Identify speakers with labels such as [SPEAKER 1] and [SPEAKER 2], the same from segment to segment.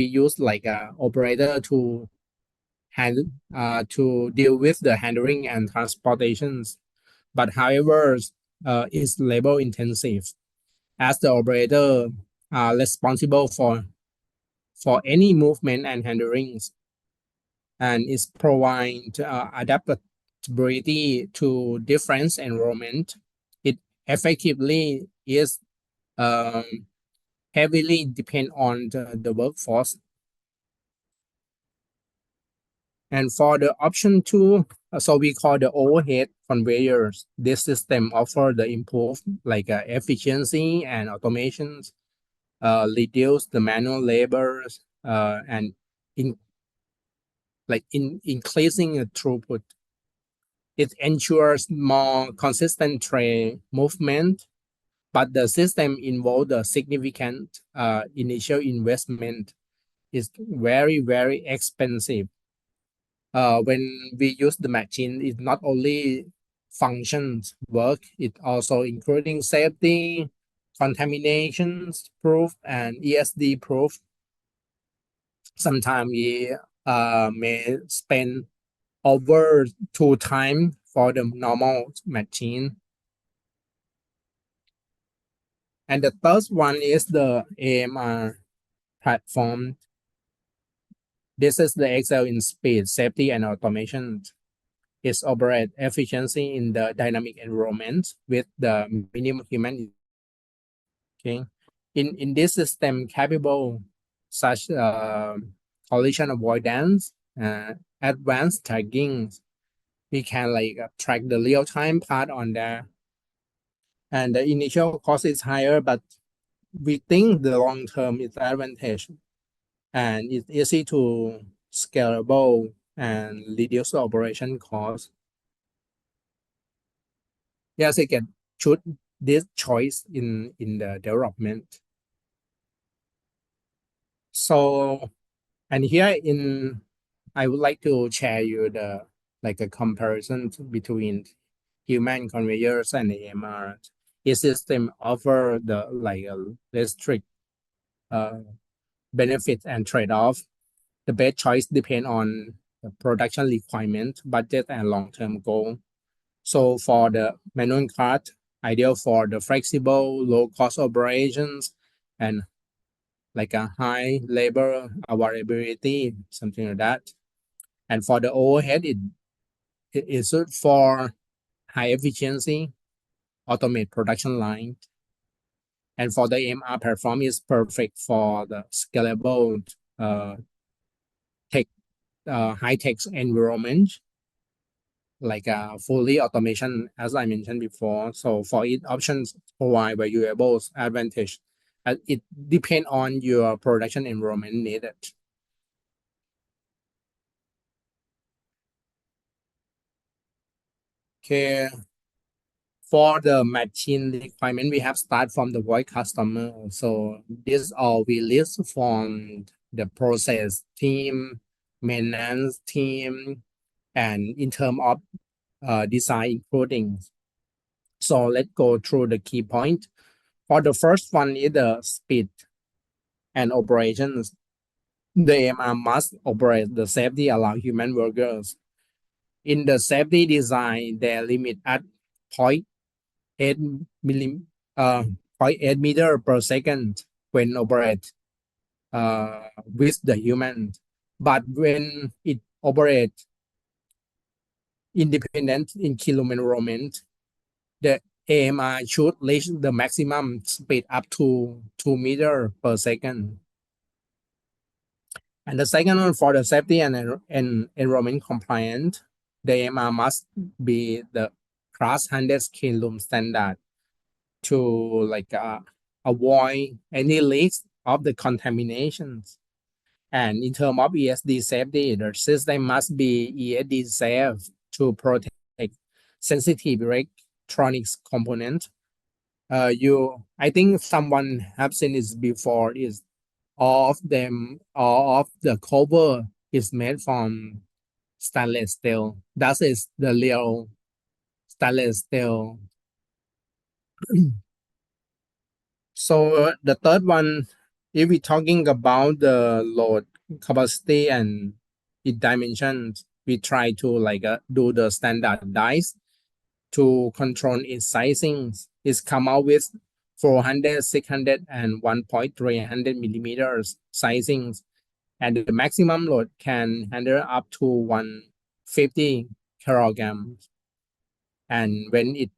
[SPEAKER 1] we use like a operator to to deal with the handling and transportations. But however, it's labor intensive as the operator are responsible for any movement and handlings, and it provides adaptability to different environment. It effectively is um, heavily depend on the workforce. And for the option two, so we call the overhead conveyors. This system offer the improved like efficiency and automations, reduce the manual labors, and in increasing the throughput. It ensures more consistent tray movement, but the system involved a significant initial investment. Is very expensive. When we use the machine, it not only functions work, it also including safety, contaminations proof, and ESD proof. Sometimes we may spend over 2 times for the normal machine. And the third one is the AMR platform. This is the excel in speed, safety, and automation. It operates efficiency in the dynamic environment with the minimum human. Okay, in this system capable such collision avoidance, advanced tagging, we can like track the real-time part on there. And the initial cost is higher, but we think the long term is advantage, and it's easy to scalable and reduce the operation cost. Yes, you can choose this choice in the development. So, and here I would like to share you the like a comparison between human conveyors and AMR. Each system offer the like a restrict benefits and trade-off. The best choice depend on the production requirement, budget, and long-term goal. So for the manual CAD, ideal for the flexible, low-cost operations and like a high labor availability, something like that. And for the overhead, it is good for high efficiency, automate production line. And for the AMR platform is perfect for the scalable high-tech environment, like fully automation, as I mentioned before. So for each options provide valuable advantage. It depends on your production environment needed. Okay. For the machine requirement, we have start from the voice customer. So this all we list from the process team, maintenance team, and in terms of design including. So let's go through the key point. For the first one is the speed and operations. The AMR must operate the safety allow human workers. In the safety design, they limit at 0.8 meter per second when operate with the human. But when it operates independent in kilometer environment, the AMR should reach the maximum speed up to 2 meters per second. And the second one for the safety and environment compliant, the AMR must be the class 100 clean room standard to like avoid any leaks of the contaminations. And in terms of ESD safety, the system must be ESD safe to protect sensitive electronics components. I think someone have seen this before. Is all of the cover is made from stainless steel. That is the real stainless steel. So the third one if we're talking about the load capacity and its dimensions, we try to do the standardized to control its sizing. It's come out with 400, 600, and 1.300 millimeters sizings, and the maximum load can handle up to 150 kilograms. And when it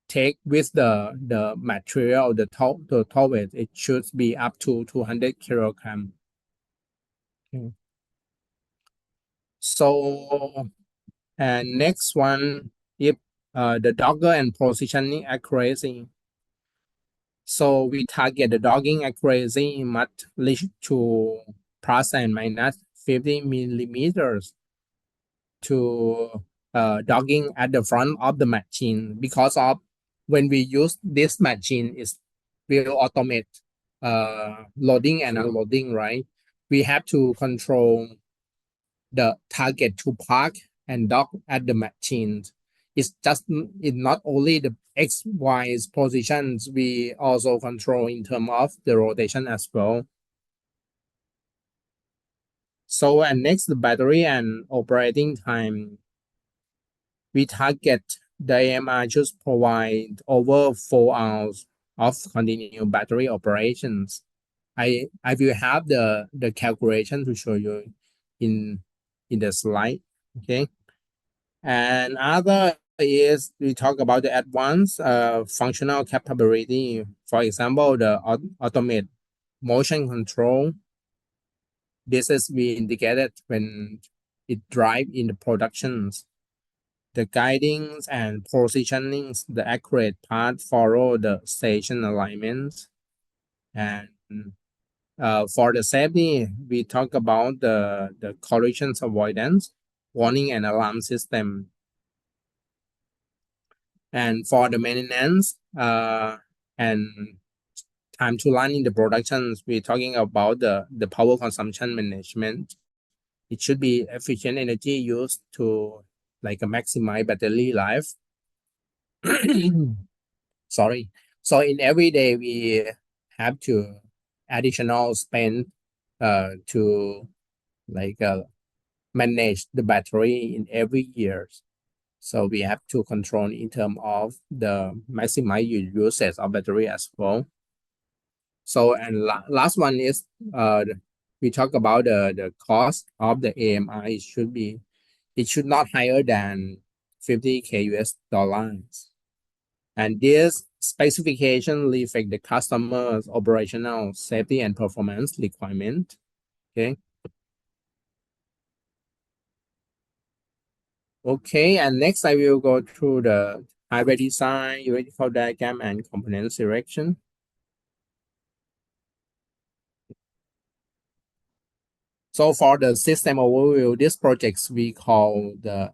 [SPEAKER 1] take with the material, the top weight, it should be up to 200 kilograms. Okay. So, and next one, if the dogger and positioning accuracy. So we target the dogging accuracy must reach to plus and minus 50 millimeters to dogging at the front of the machine, because of when we use this machine is will automate loading and unloading, right? We have to control the target to park and dock at the machine. It's not only the X, Y positions, we also control in terms of the rotation as well. So, and next, the battery and operating time. We target the AMR just provide over 4 hours of continuous battery operations. I will have the calculation to show you in the slide. Okay. And other is we talk about the advanced functional capability. For example, the automate motion control. This is we indicated when it drive in the productions. The guidings and positionings, the accurate path follow the station alignments. And for the safety, we talk about the collisions avoidance, warning and alarm system. And for the maintenance and time to run in the productions, we're talking about the power consumption management. It should be efficient energy used to maximize battery life. Sorry. So in every day, we have to additional spend to manage the battery in every year. So we have to control in terms of the maximize usage of battery as well. So, and last one is we talk about the cost of the AMR. It should not higher than 50K US dollars. And this specification reflect the customer's operational safety and performance requirement. Okay. Okay, and next I will go through the hardware design, electrical diagram, and component selection. So for the system overview, this projects we call the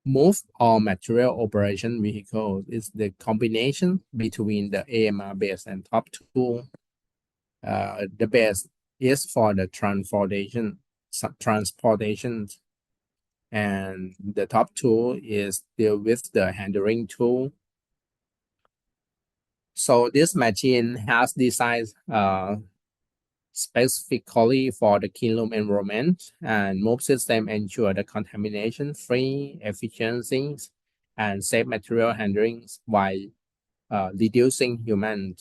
[SPEAKER 1] move or material operation vehicle. Is the combination between the AMR base and top tool. The base is for the transportation, and the top tool is deal with the handling tool. So this machine has designed specifically for the clean room environment, and move system ensure the contamination-free efficiencies and safe material handlings while reducing human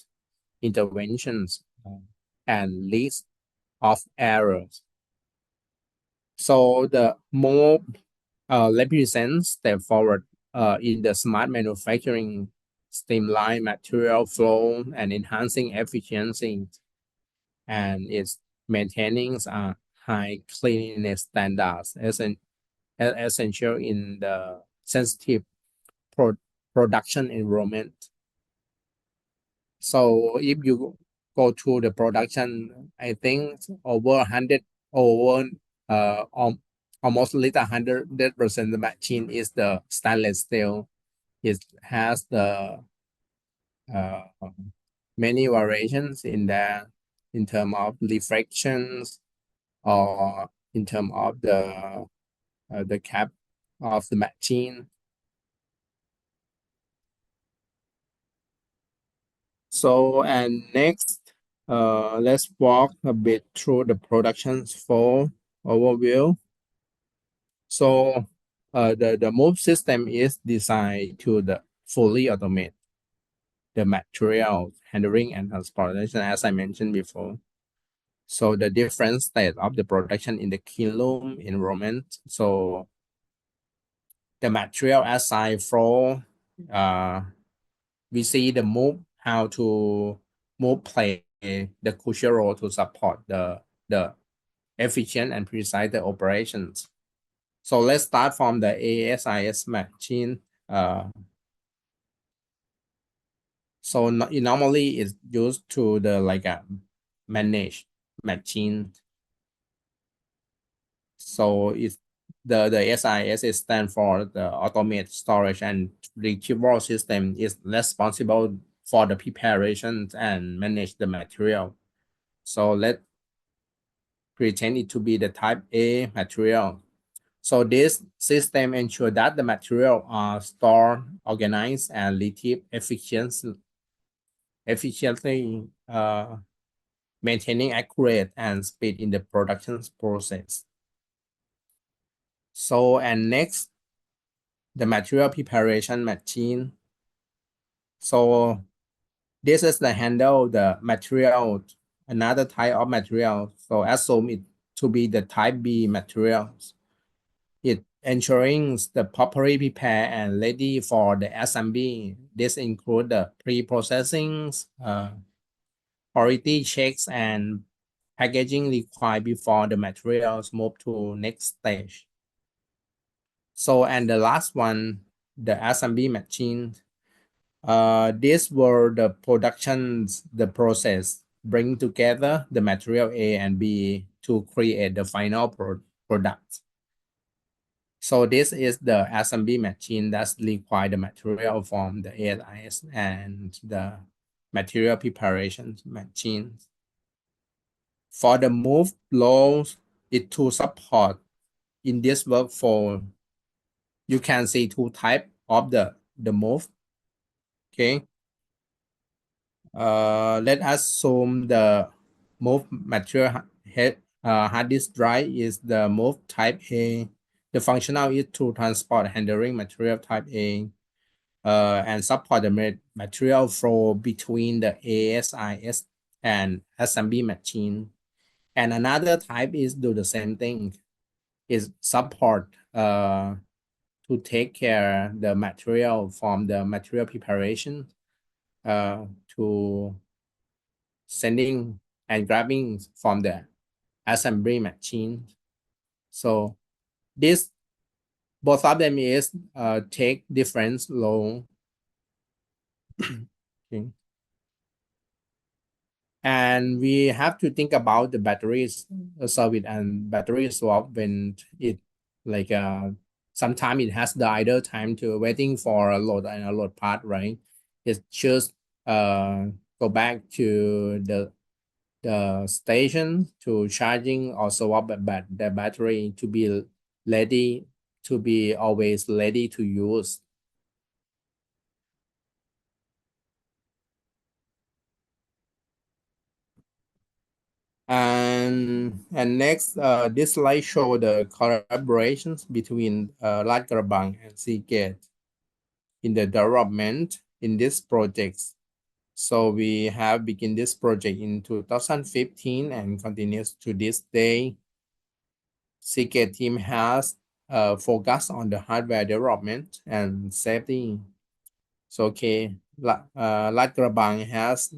[SPEAKER 1] interventions and risk of errors. So the move represents step forward in the smart manufacturing, streamline material flow and enhancing efficiency, and it's maintaining high cleanliness standards as essential in the sensitive production environment. So if you go to the production, I think over 100 over almost little 100% the machine is the stainless steel. It has the uh, many variations in there in terms of reflections or in terms of the cap of the machine. So, and next Let's walk a bit through the production flow overview. So the move system is designed to the fully automate the material handling and transportation, as I mentioned before. So the different state of the production in the clean room environment. So the material as I flow, we see the move, how to move play the crucial role to support the efficient and precise operations. So let's start from the ASIS machine. So normally it's used to the like a manage machine. So it's the SIS is stand for the automate storage and retrieval system is responsible for the preparation and manage the material. So let's pretend it to be the type A material. So this system ensures that the material are stored, organized, and retrieved efficiently, maintaining accurate and speed in the production process. So, and next, the material preparation machine. So this is the handle, the material, another type of material. So assume it to be the type B materials. It ensuring the properly prepared and ready for the assembly. This include the pre-processing, quality checks, and packaging required before the materials move to next stage. So, and the last one, the assembly machine. These were the productions, the process, bring together the material A and B to create the final product. So this is the assembly machine that's require the material from the ASIS and the material preparation machine. For the move flows, it to support in this workflow, you can see two type of the move. Okay. Let us assume the move material hard disk drive is the move type A. The functional is to transport handling material type A and support the material flow between the ASIS and assembly machine. And another type is do the same thing, is support to take care the material from the material preparation to sending and grabbing from the assembly machine. So this both of them is take different role. Okay. And we have to think about the batteries service and battery swap when it like sometimes it has the idle time to waiting for a load and a load part, right? It's just go back to the station to charging or swap the battery to be ready, to be always ready to use. And next, this slide show the collaborations between Lat Krabang and Seagate in the development in this project. So we have begun this project in 2015 and continues to this day. Seagate team has focused on the hardware development and safety. So okay, Lat Krabang has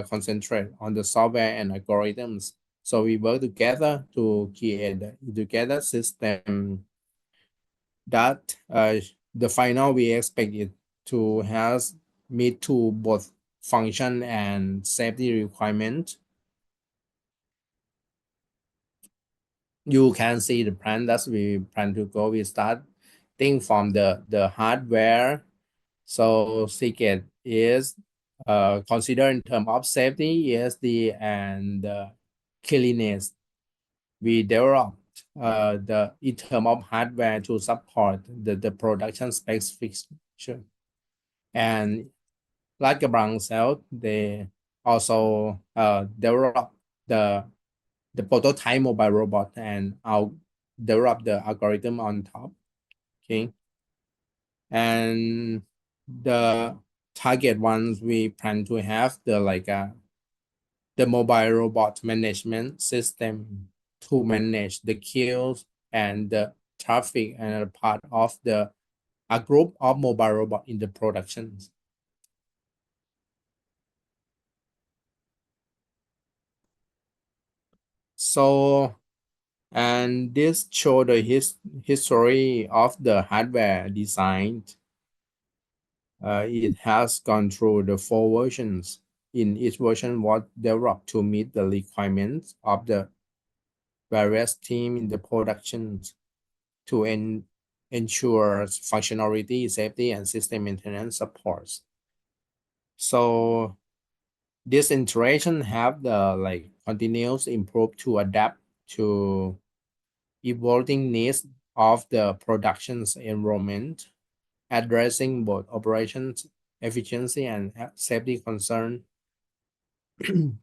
[SPEAKER 1] concentrate on the software and algorithms. So we work together to create the together system that the final we expect it to has meet to both function and safety requirement. You can see the plan that we plan to go. We start think from the hardware. So Seagate is considered in terms of safety, ESD, and cleanliness. We developed the in terms of hardware to support the production specification. And like a brown cell, also develop the prototype mobile robot, and I'll develop the algorithm on top. Okay. And the target ones we plan to have the mobile robot management system to manage the queues and the traffic and a part of the a group of mobile robot in the productions. So, and this show the history of the hardware design. It has gone through the four versions. In each version was developed to meet the requirements of the various team in the productions to ensure functionality, safety, and system maintenance supports. So this iteration have the continuous improve to adapt to evolving needs of the production's environment, addressing both operations efficiency and safety concern. The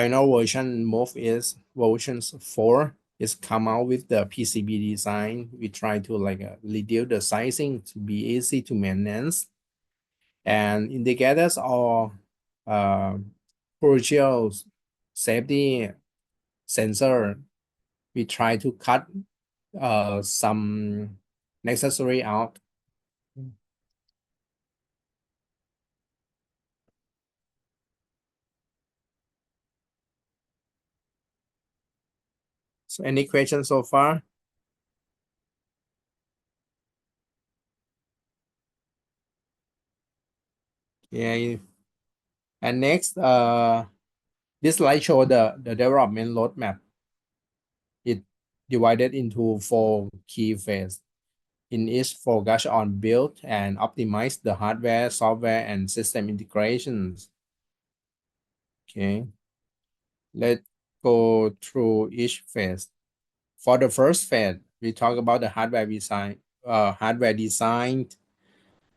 [SPEAKER 1] final version move is versions 4 is come out with the PCB design. We try to reduce the sizing to be easy to manage, and indicators or crucial safety sensor. We try to cut some necessary out. So any questions so far? Yeah. And next, this slide show the development roadmap. It divided into 4 key phases. In each, focus on build and optimize the hardware, software, and system integrations. Okay, let's go through each phase. For the first phase, we talk about the hardware design. Hardware design.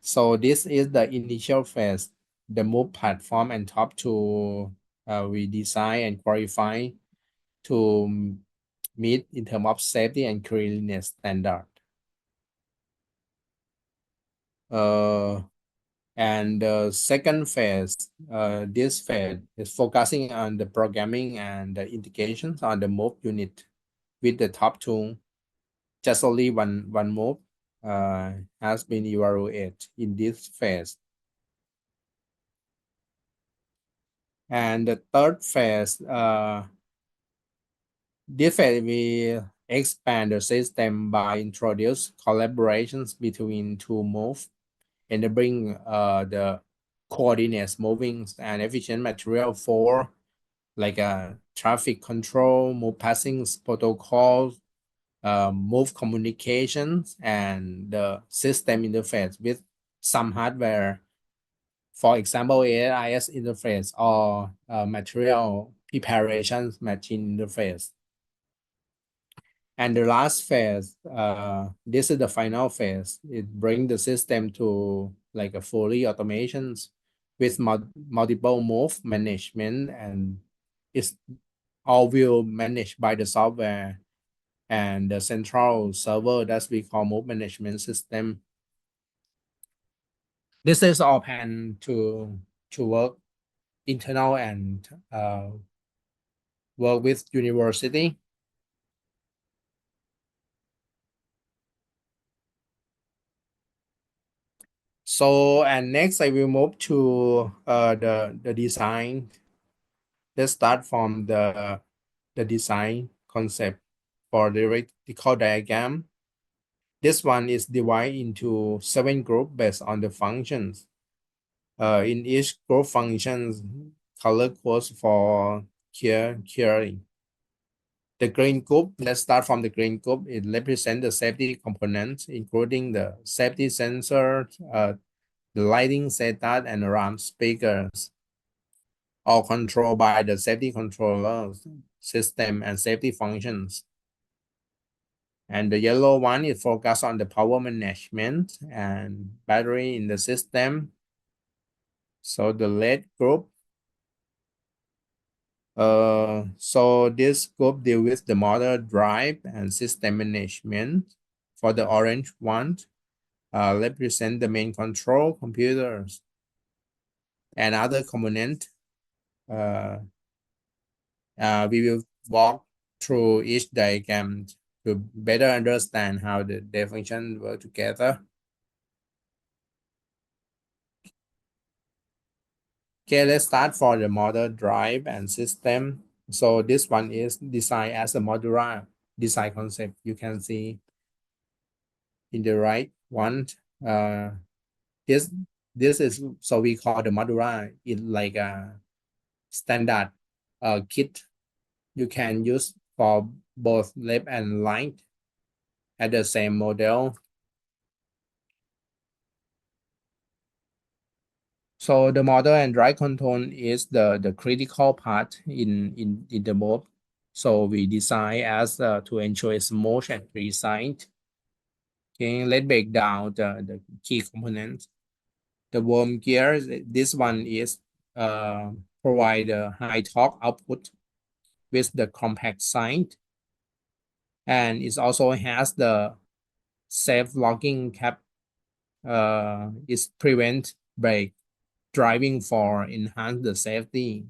[SPEAKER 1] So this is the initial phase. The move platform and top to we design and qualify to meet in terms of safety and cleanliness standard. And the second phase, this phase is focusing on the programming and the integrations on the move unit with the top tool. Just only one move has been evaluated in this phase. And the third phase, this phase will expand the system by introduce collaborations between two moves, enabling the coordinates moving and efficient material for traffic control, move passing protocols, move communications, and the system interface with some hardware. For example, AIS interface or material preparations machine interface. And the last phase, this is the final phase. It brings the system to a fully automations with multiple move management, and it's all will managed by the software and the central server that we call move management system. This is our plan to work internal and work with university. So, and next I will move to the design. Let's start from the design concept for the radical diagram. This one is divided into 7 groups based on the functions. In each group functions, color codes for curing. The green group, let's start from the green group. It represents the safety components, including the safety sensor, the lighting setup, and alarm speakers, all controlled by the safety controller system and safety functions. And the yellow one is focused on the power management and battery in the system. So the red group, so this group deal with the motor drive and system management. For the orange one, represent the main control computers and other component. We will walk through each diagram to better understand how the functions work together. Okay, let's start for the motor drive and system. So this one is designed as a modular design concept. You can see in the right one. Uh, this this is, so we call the modular. It's like a standard kit you can use for both left and right at the same model. So the motor and drive control is the critical part in the board. So we design as to ensure smooth and precise. Okay, let's break down the key components. The worm gear, this one is provide a high torque output with the compact size, and it also has the safe locking cap. It prevent brake driving for enhance the safety.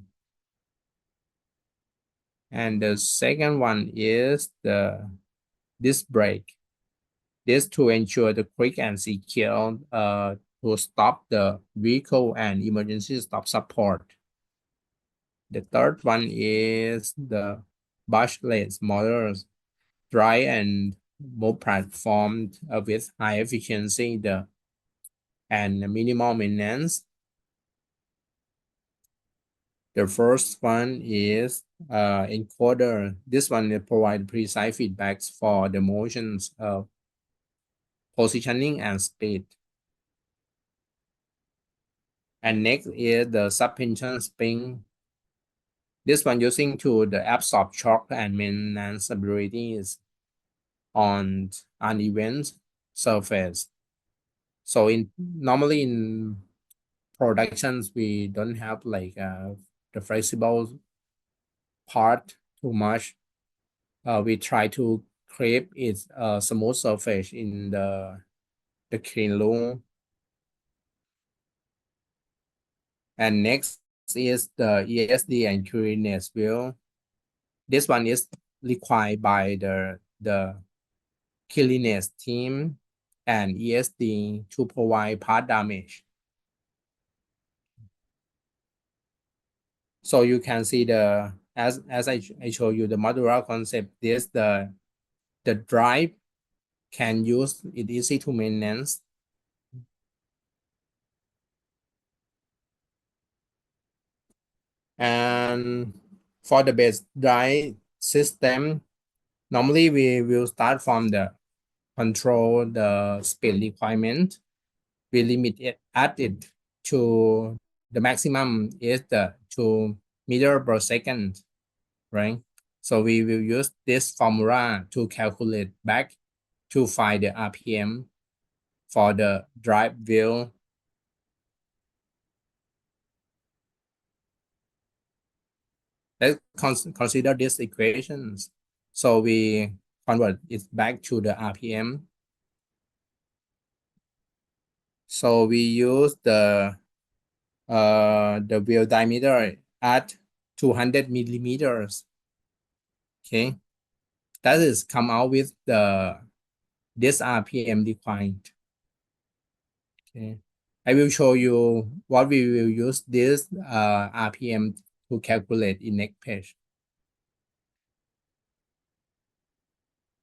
[SPEAKER 1] And the second one is the disc brake. This to ensure the quick and secure to stop the vehicle and emergency stop support. The third one is the brushless motors, dry and more platform with high efficiency and minimal maintenance. The first one is encoder. This one will provide precise feedbacks for the motions of positioning and speed. And next is the suspension spring. This one using to the absorb shock and maintenance abilities on uneven surface. So normally in productions we don't have like the flexible part too much. We try to create it smooth surface in the clean room. And next is the ESD and curiness wheel. This one is required by the cleanliness team and ESD to provide part damage. So you can see as I show you the modular concept, this the drive can use it easy to maintenance. And for the base drive system, normally we will start from the control the speed requirement. We limit it at it to the maximum is the 2 meters per second, right? So we will use this formula to calculate back to find the RPM for the drive wheel. Let's consider these equations. So we convert it back to the RPM. So we use the wheel diameter at 200 millimeters. Okay, that is come out with this RPM defined. Okay, I will show you what we will use this RPM to calculate in next page.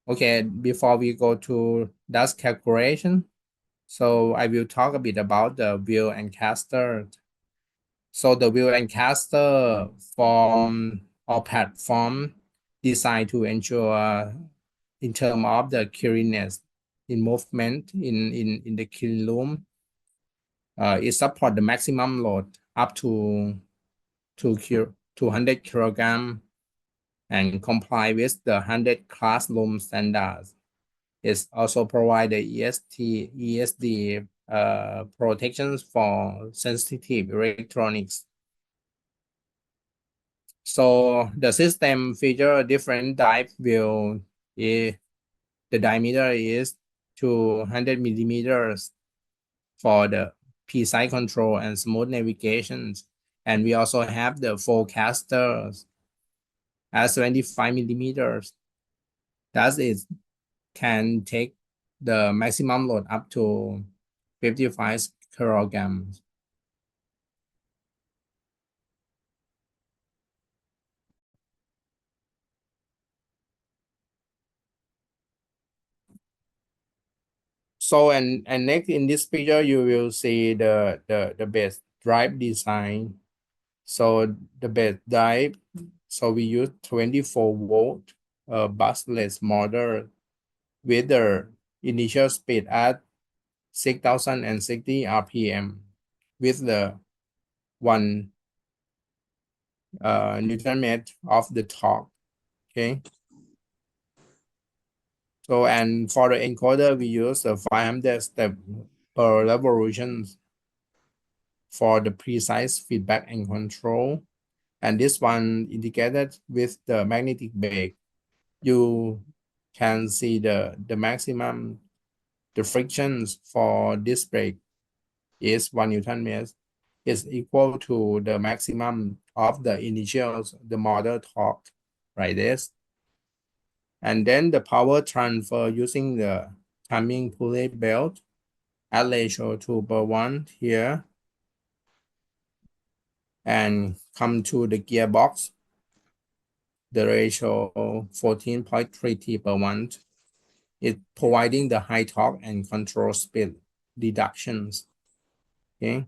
[SPEAKER 1] Okay, before we go to that calculation, so I will talk a bit about the wheel and caster. So the wheel and caster form or platform designed to ensure in terms of the curiness in movement in the clean room. It support the maximum load up to 200 kilogram and comply with the 100 classroom standards. It also provide the ESD protections for sensitive electronics. So the system feature different dive wheel. The diameter is 200 millimeters for the precise control and smooth navigation. And we also have the forecasters as 25 millimeters. That is can take the maximum load up to 55 kilograms. So and next in this picture, you will see the base drive design. So the base drive, so we use 24-volt busless motor with the initial speed at 6,060 RPM with the 1 Newton meter of the torque. Okay. So and for the encoder, we use a 500 step per revolution for the precise feedback and control. And this one indicated with the magnetic brake. You can see the maximum, the frictions for this brake is 1 Newton meters is equal to the maximum of the initial, the motor torque, right? This. And then the power transfer using the timing pulley belt at ratio 2/1 here and come to the gearbox, the ratio 14.3 T/1 is providing the high torque and control speed reductions. Okay.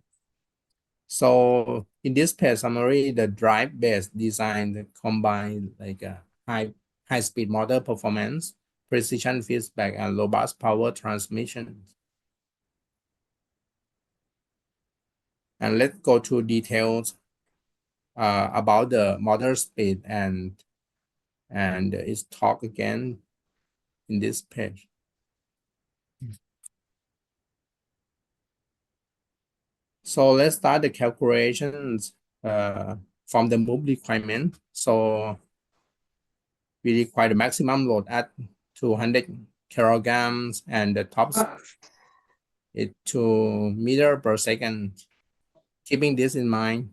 [SPEAKER 1] So in this page summary, the drive-based design combine like a high speed motor performance, precision feedback, and robust power transmission. And let's go to details about the motor speed and its torque again in this page. So let's start the calculations from the move requirement. So we require the maximum load at 200 kilograms and the top is 2 meter per second. Keeping this in mind,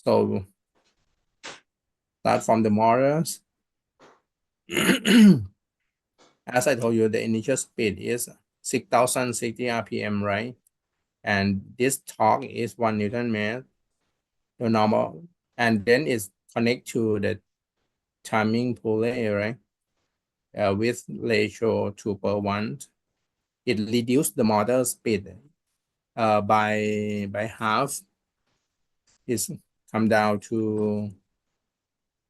[SPEAKER 1] so start from the motors. As I told you, the initial speed is 6,060 RPM, right? And this torque is 1 Newton meter, the normal, and then it's connect to the timing pulley, right? With ratio 2/1. It reduced the motor speed by half. It's come down to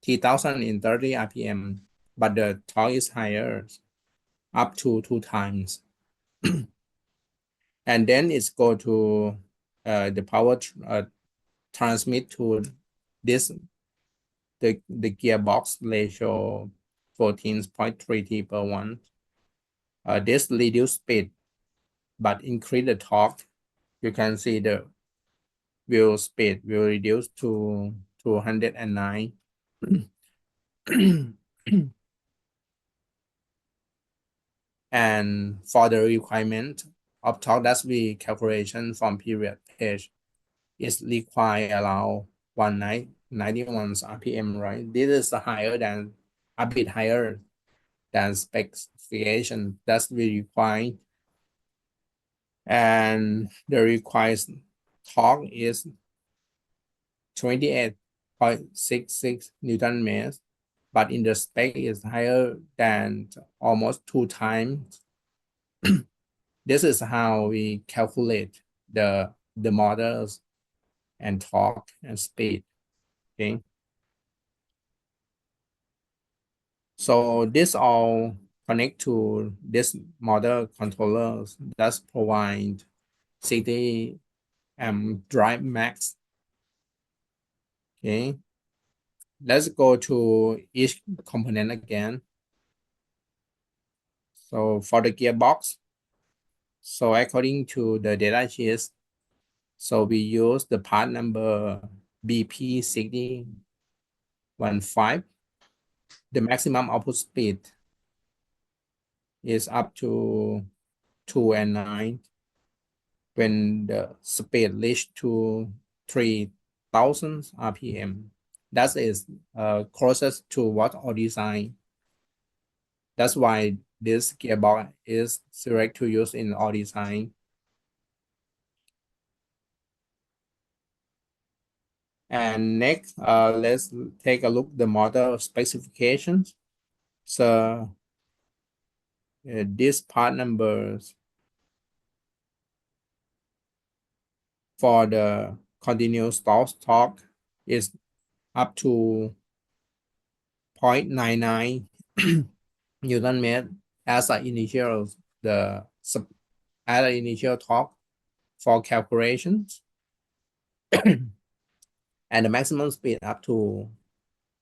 [SPEAKER 1] 3,030 RPM, but the torque is higher, up to 2 times. And then it's go to the power transmit to this the gearbox ratio 14.3 T/1. This reduce speed but increase the torque. You can see the wheel speed will reduce to 209. And for the requirement of torque, that's the calculation from period page. Is required around 191 RPM, right? This is higher than, a bit higher than specification. That's we require. And the required torque is 28.66 Newton meters, but in the spec is higher than almost 2 times. This is how we calculate the motors and torque and speed. Okay. So this all connect to this motor controllers that provide CD and drive max. Okay. Let's go to each component again. So for the gearbox, so according to the data sheet, so we use the part number BP6015. The maximum output speed is up to 2 and 9 when the speed reach to 3000 RPM. That is closest to what our design. That's why this gearbox is select to use in our design. And next, let's take a look the model specifications. So this part numbers for the continuous torque is up to 0.99 Newton meter as an initial torque for calculations, and the maximum speed up to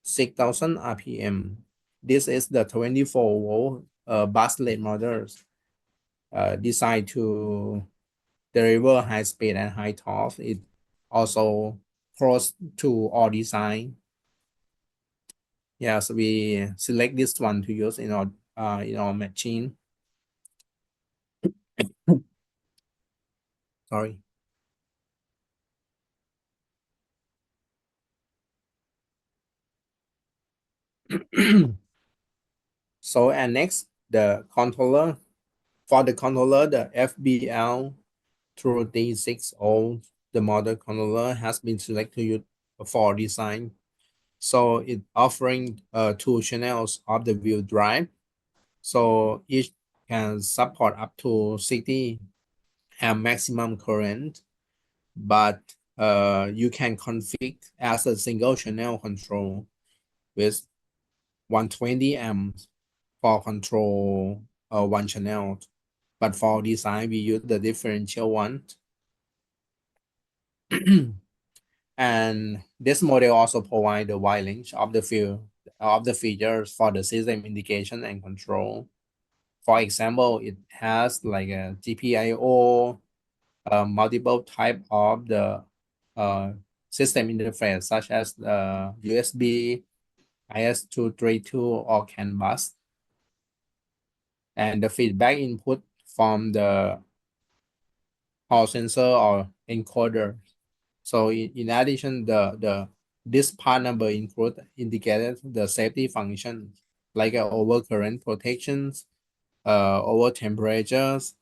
[SPEAKER 1] 6000 RPM. This is the 24-volt buslet motors designed to deliver high speed and high torque. It also close to our design. Yes, we select this one to use in our machine. Sorry. So and next, the controller. For the controller, the FBL through D60, the model controller has been selected for design. So it offering two channels of the wheel drive. So each can support up to 60 amp maximum current, but you can configure as a single channel control with 120 amps for control one channel. But for design, we use the differential one. And this model also provides the wide range of the field of the features for the system indication and control. For example, it has like a GPIO, multiple type of the system interface such as the USB, IS232 or CAN bus, and the feedback input from the Hall sensor or encoder. So in addition, this part number include indicated the safety functions like overcurrent protections, over temperatures.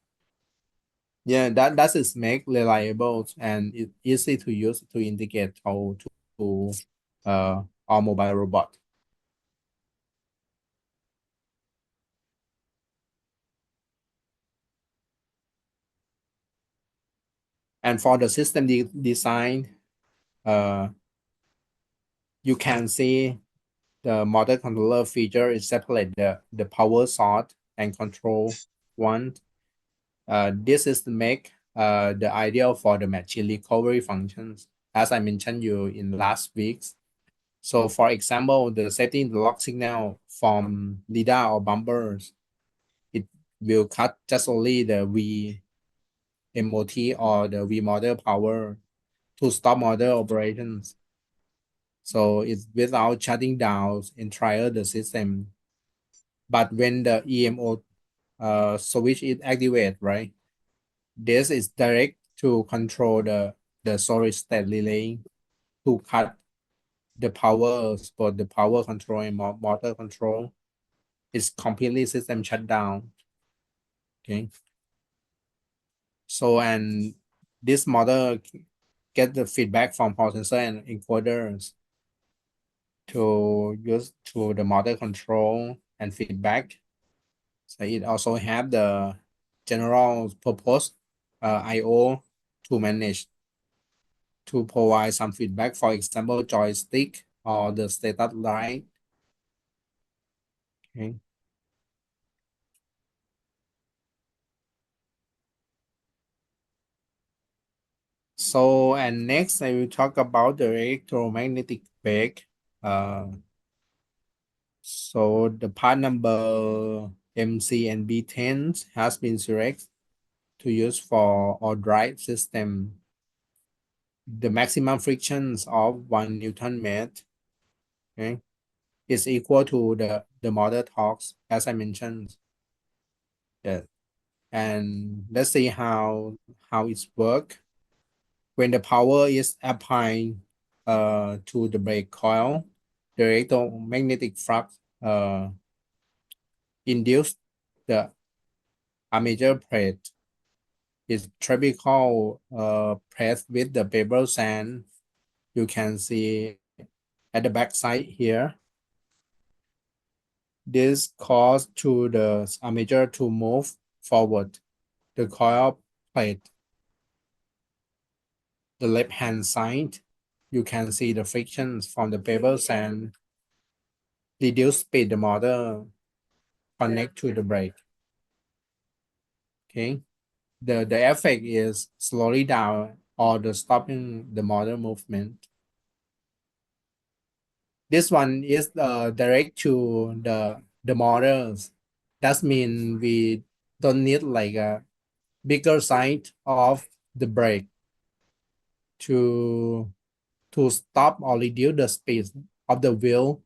[SPEAKER 1] Yeah, that is make reliable and it easy to use to indicate how to our mobile robot. And for the system design, you can see the model controller feature is separate the power source and control one. This is to make the ideal for the machine recovery functions, as I mentioned you in last week's. So for example, the safety interlock signal from LiDAR or bumpers, it will cut just only the VMOT or the V model power to stop model operations. So it's without shutting down entire the system. But when the EMO switch is activated, right? This is direct to control the solid state relay to cut the power for the power control and motor control. It's completely system shut down. Okay. So and this model get the feedback from processor and encoders to use to the motor control and feedback. So it also have the general purpose I/O to manage to provide some feedback, for example, joystick or the status light. Okay. So, and next I will talk about the electromagnetic brake. So the part number MC and B10 has been selected to use for our drive system. The maximum frictions of 1 Newton meter, okay, is equal to the motor torques, as I mentioned. Yeah. And let's see how it's work. When the power is applied to the brake coil, the electromagnetic flux induced the armature plate is typical pressed with the paper sand. You can see at the back side here. This caused to the armature to move forward. The coil plate, the left hand side, you can see the frictions from the paper sand reduce speed the motor connect to the brake. Okay. The effect is slowly down or the stopping the motor movement. This one is direct to the motors. That means we don't need like a bigger side of the brake to stop or reduce the speed of the wheel,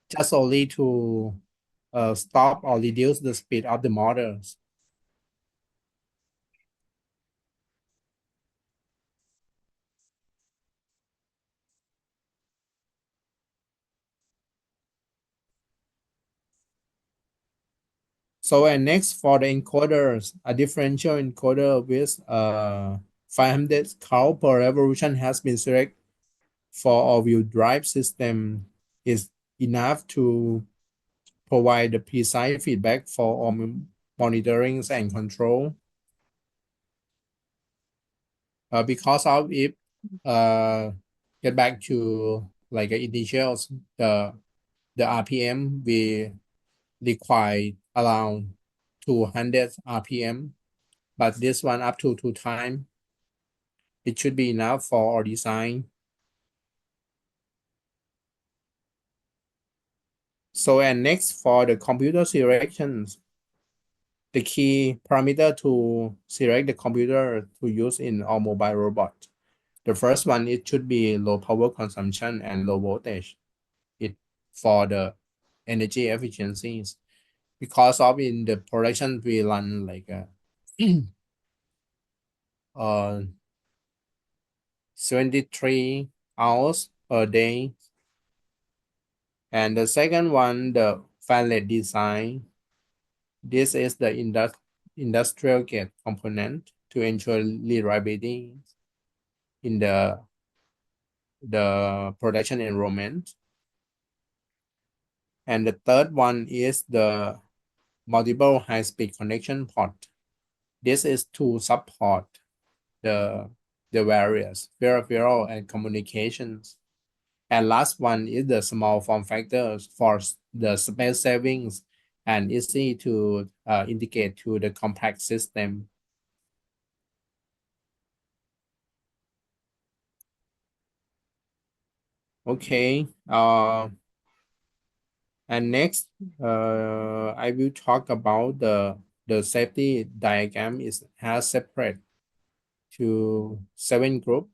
[SPEAKER 1] just only to stop or reduce the speed of the motors. So and next for the encoders, a differential encoder with 500 cal per revolution has been selected for all-wheel drive system is enough to provide the precise feedback for all monitoring and control. Because of it, get back to like initials, the RPM we require around 200 RPM, but this one up to 2 times. It should be enough for our design. So and next for the computer selections, the key parameter to select the computer to use in our mobile robot. The first one, it should be low power consumption and low voltage. It for the energy efficiencies. Because of in the production we run like uh 73 hours per day. And the second one, the fanless design. This is the industrial gate component to ensure reliability in the production environment. And the third one is the multiple high-speed connection port. This is to support the various peripheral and communications. And last one is the small form factors for the space savings and easy to integrate to the compact system. Okay. And next, I will talk about the safety diagram is has separate to 7 group.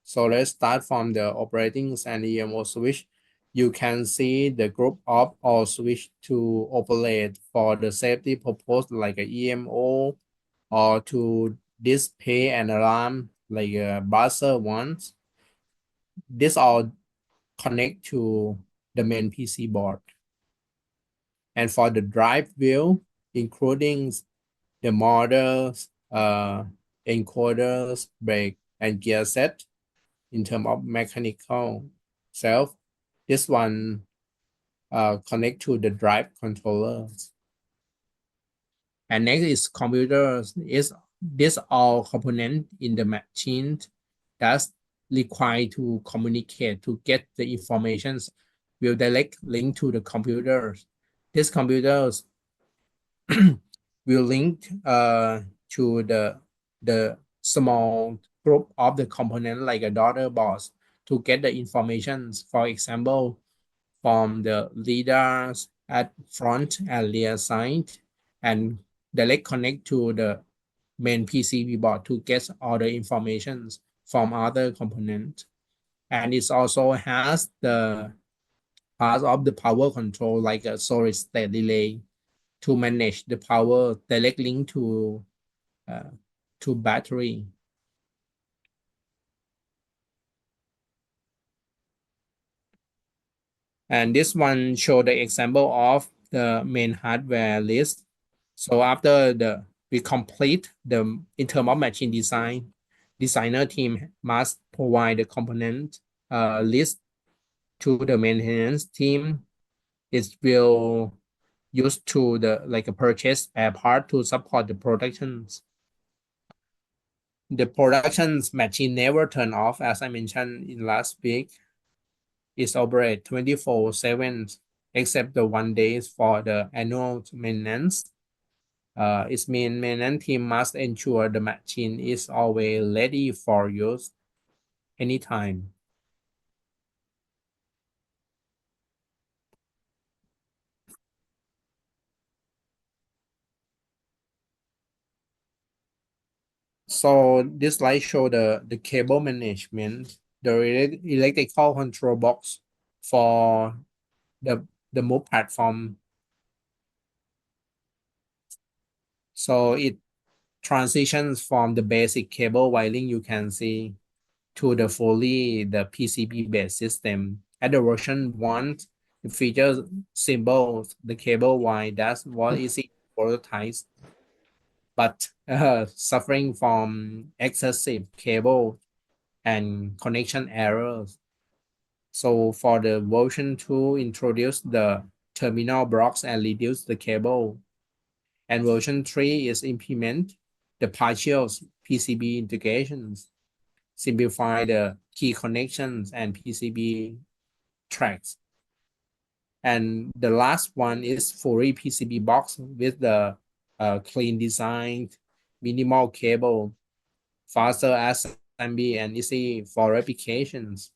[SPEAKER 1] So let's start from the operating and EMO switch. You can see the group of all switch to operate for the safety purpose like a EMO or to display an alarm like a buzzer ones. This all connect to the main PC board. And for the drive wheel, including the motors, encoders, brake, and gear set in terms of mechanical self, this one connect to the drive controllers. And next is computers. Is this all component in the machine that's required to communicate to get the informations will direct link to the computers. These computers will link to the small group of the component like a daughter box to get the information, for example, from the leaders at front and rear side and direct connect to the main PCB board to get all the information from other components. And it also has the part of the power control like a solid state relay to manage the power direct link uh, to battery. And this one show the example of the main hardware list. So after we complete the in term of machine design, designer team must provide the component list to the maintenance team. It will use to the like a purchase spare part to support the productions. The productions machine never turn off, as I mentioned in last week. It's operate 24/7 except the 1 days for the annual maintenance. It means maintenance team must ensure the machine is always ready for use anytime. So this slide show the cable management, the electrical control box for the move platform. So it transitions from the basic cable wiring you can see to the fully the PCB based system. At the version 1, it features symbols, the cable wire that's what is it prototypes, but suffering from excessive cable and connection errors. So for the version 2, introduce the terminal blocks and reduce the cable. And version 3 is implement the partial PCB integrations, simplify the key connections and PCB tracks. And the last one is fully PCB box with the clean design, minimal cable, faster assembly, and easy for replications.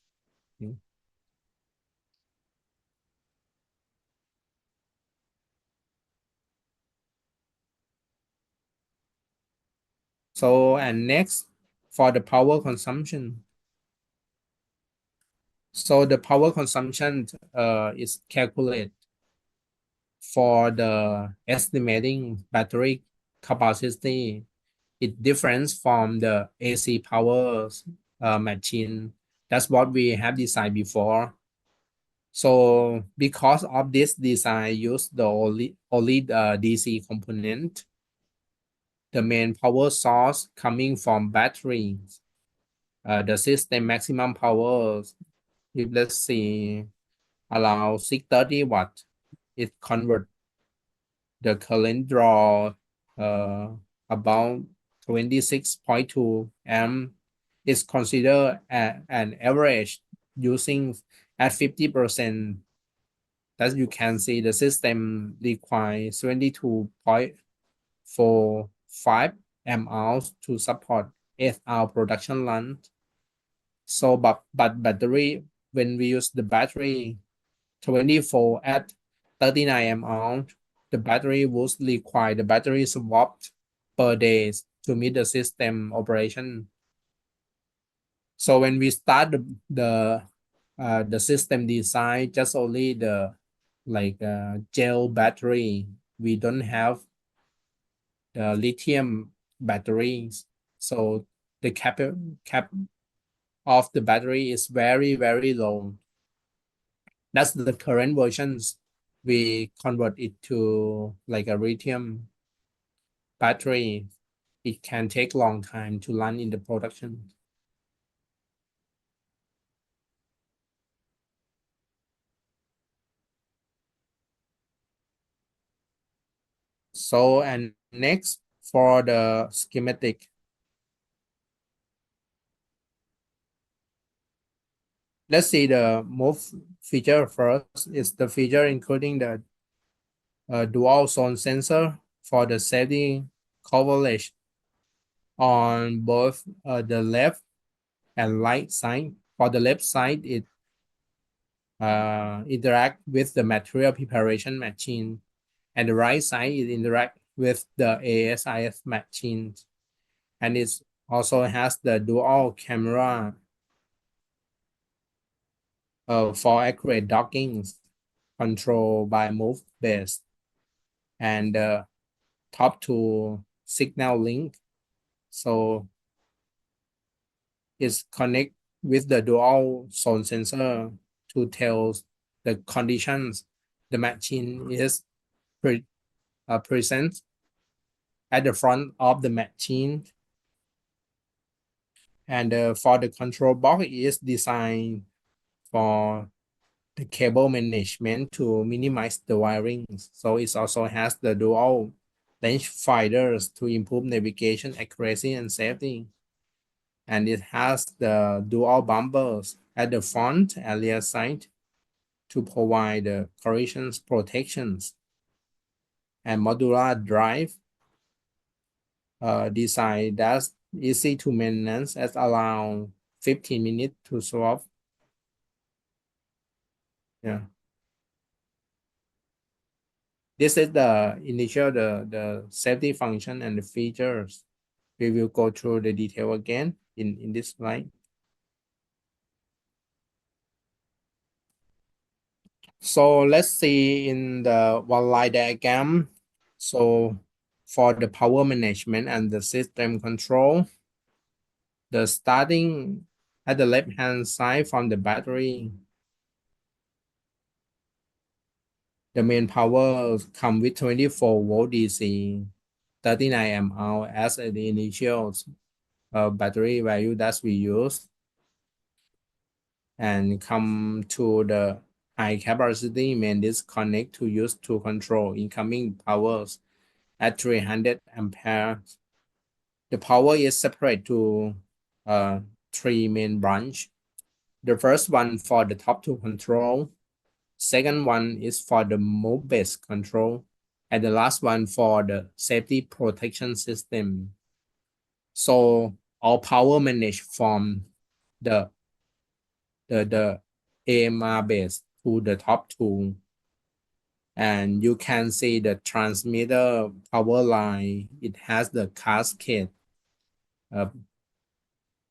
[SPEAKER 1] So, and next for the power consumption. So the power consumption is calculated for the estimating battery capacity. It differs from the AC power machine. That's what we have designed before. So because of this design, use the only DC component, the main power source coming from batteries. The system maximum power, if let's see, allow 630 watt. It convert the current draw uh, about 26.2 amp is considered an average using at 50%. As you can see, the system requires 22.45 amp hours to support 8-hour production run. So, but battery, when we use the battery 24 at 39 amp hour, the battery would require the battery swapped per day to meet the system operation. So when we start the system design, just only the like gel battery, we don't have the lithium batteries. So the cap of the battery is very low. That's the current versions. We convert it to like a lithium battery. It can take long time to run in the production. So, and next for the schematic, let's see the move feature first. Is the feature including the dual zone sensor for the safety coverage on both the left and right side. For the left side, it interact with the material preparation machine, and the right side it interact with the ASIS machine, and it also has the dual camera for accurate docking, control by move base, and top to signal link. So it's connect with the dual zone sensor to tell the conditions the machine is present at the front of the machine. And for the control box, it is designed for the cable management to minimize the wiring. So it also has the dual range finders to improve navigation accuracy and safety. And it has the dual bumpers at the front and rear side to provide the collision protections, and modular drive design that's easy to maintenance at around 15 minutes to solve. Yeah. This is the initial, the safety function and the features. We will go through the detail again in this slide. So let's see in the one line diagram. So for the power management and the system control, the starting at the left hand side from the battery, the main power come with 24-volt DC, 39 amp hour as the initial battery value that we use, and come to the high capacity main disconnect to use to control incoming powers at 300 amperes. The power is separate to three main branch. The first one for the top to control, second one is for the move base control, and the last one for the safety protection system. So all power managed from the AMR base to the top two. And you can see the transmitter power line. It has the cascade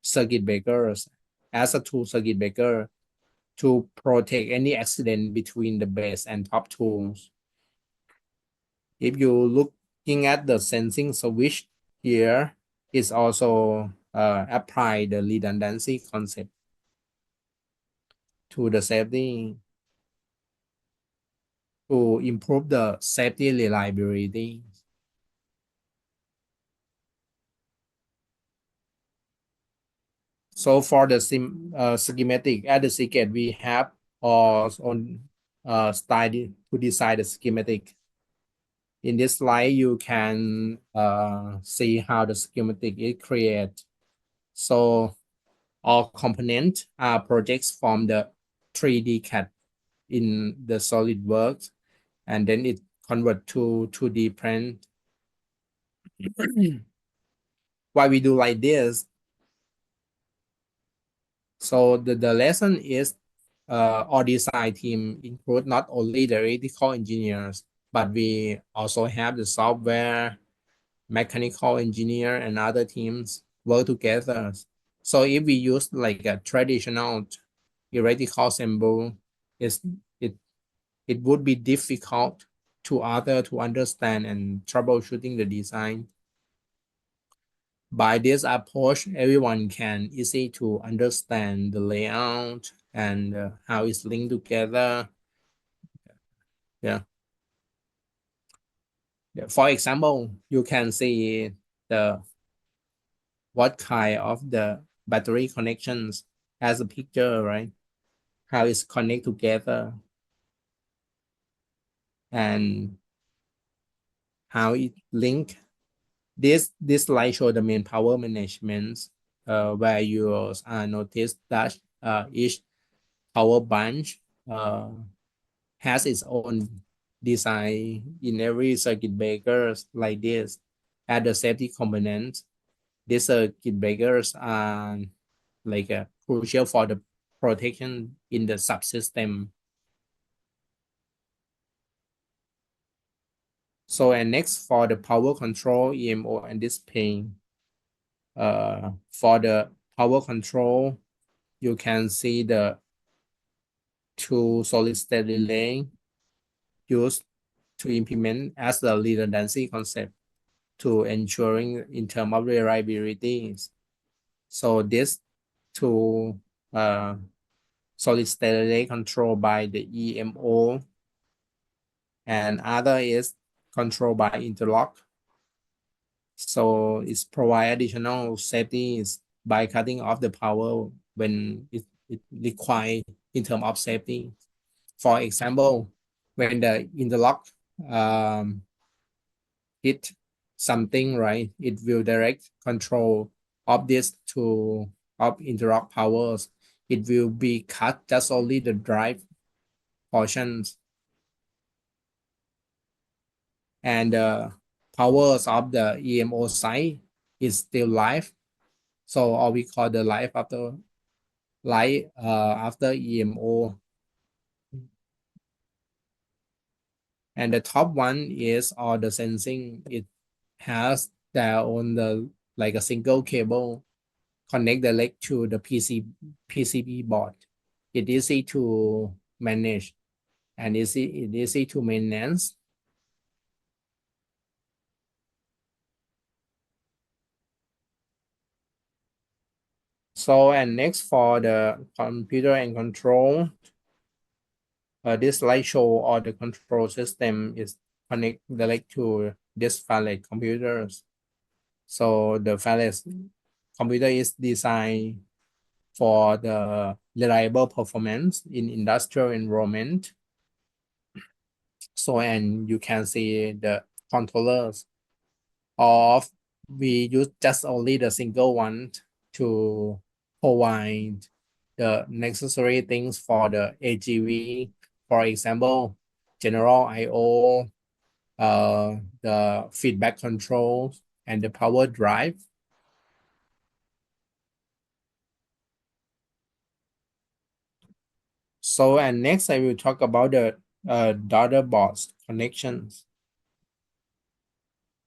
[SPEAKER 1] circuit breakers as a two circuit breaker to protect any accident between the base and top tools. If you looking at the sensing switch here, it's also apply the redundancy concept to the safety to improve the safety reliability. So for the schematic at the circuit, we have on style to decide the schematic. In this slide, you can see how the schematic is created. So all components are projects from the 3D CAD in the SolidWorks, and then it convert to 2D print. Why we do like this? So the lesson is our design team include not only the electrical engineers, but we also have the software, mechanical engineer, and other teams work together. So if we use like a traditional theoretical symbol, it it would be difficult to other to understand and troubleshooting the design. By this approach, everyone can easy to understand the layout and how it's linked together. Yeah. For example, you can see the what kind of the battery connections as a picture, right? How it's connect together and how it link. This slide show the main power management where you notice that each power bunch has its own design in every circuit breakers like this. Add the safety components. These circuit breakers are like crucial for the protection in the subsystem. So and next for the power control, EMO and display. For the power control, you can see the two solid state relay used to implement as the redundancy concept to ensuring in terms of reliability. So this two solid state relay controlled by the EMO and other is controlled by interlock. So it's provide additional safeties by cutting off the power when it required in terms of safety. For example, when the interlock hit something, right, it will direct control of this to of interlock powers. It will be cut just only the drive portions and the powers of the EMO site is still live. So or we call the life after EMO. And the top one is all the sensing. It has their own like a single cable connect the leg to the PCB board. It is easy to manage and it easy to maintenance. So and next for the computer and control, this light show or the control system is connect direct to this fabric computers. So the fabric computer is designed for the reliable performance in industrial environment. So and you can see the controllers of we use just only the single one to provide the necessary things for the AGV. For example, general IO, the feedback control, and the power drive. So and next I will talk about the daughter box connections.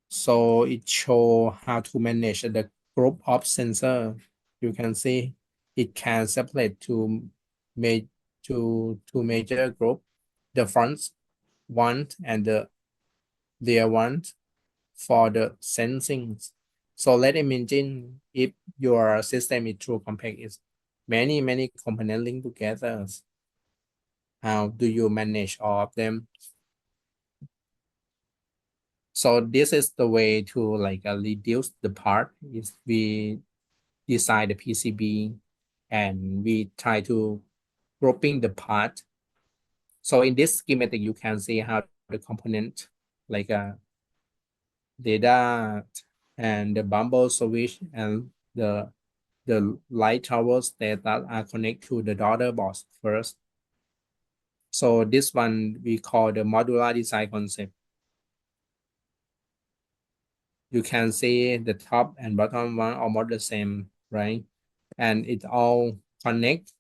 [SPEAKER 1] So it show how to manage the group of sensor. You can see it can separate make to major group, the front one and the rear one for the sensing. So let imagine if your system is too compact, it's many components linked together. How do you manage all of them? So this is the way to like reduce the part is we design the PCB and we try to grouping the part. So in this schematic, you can see how the component like data and the bumble switch and the light towers that are connected to the daughter box first. So this one we call the modular design concept. You can see the top and bottom one almost the same, right? And it all connect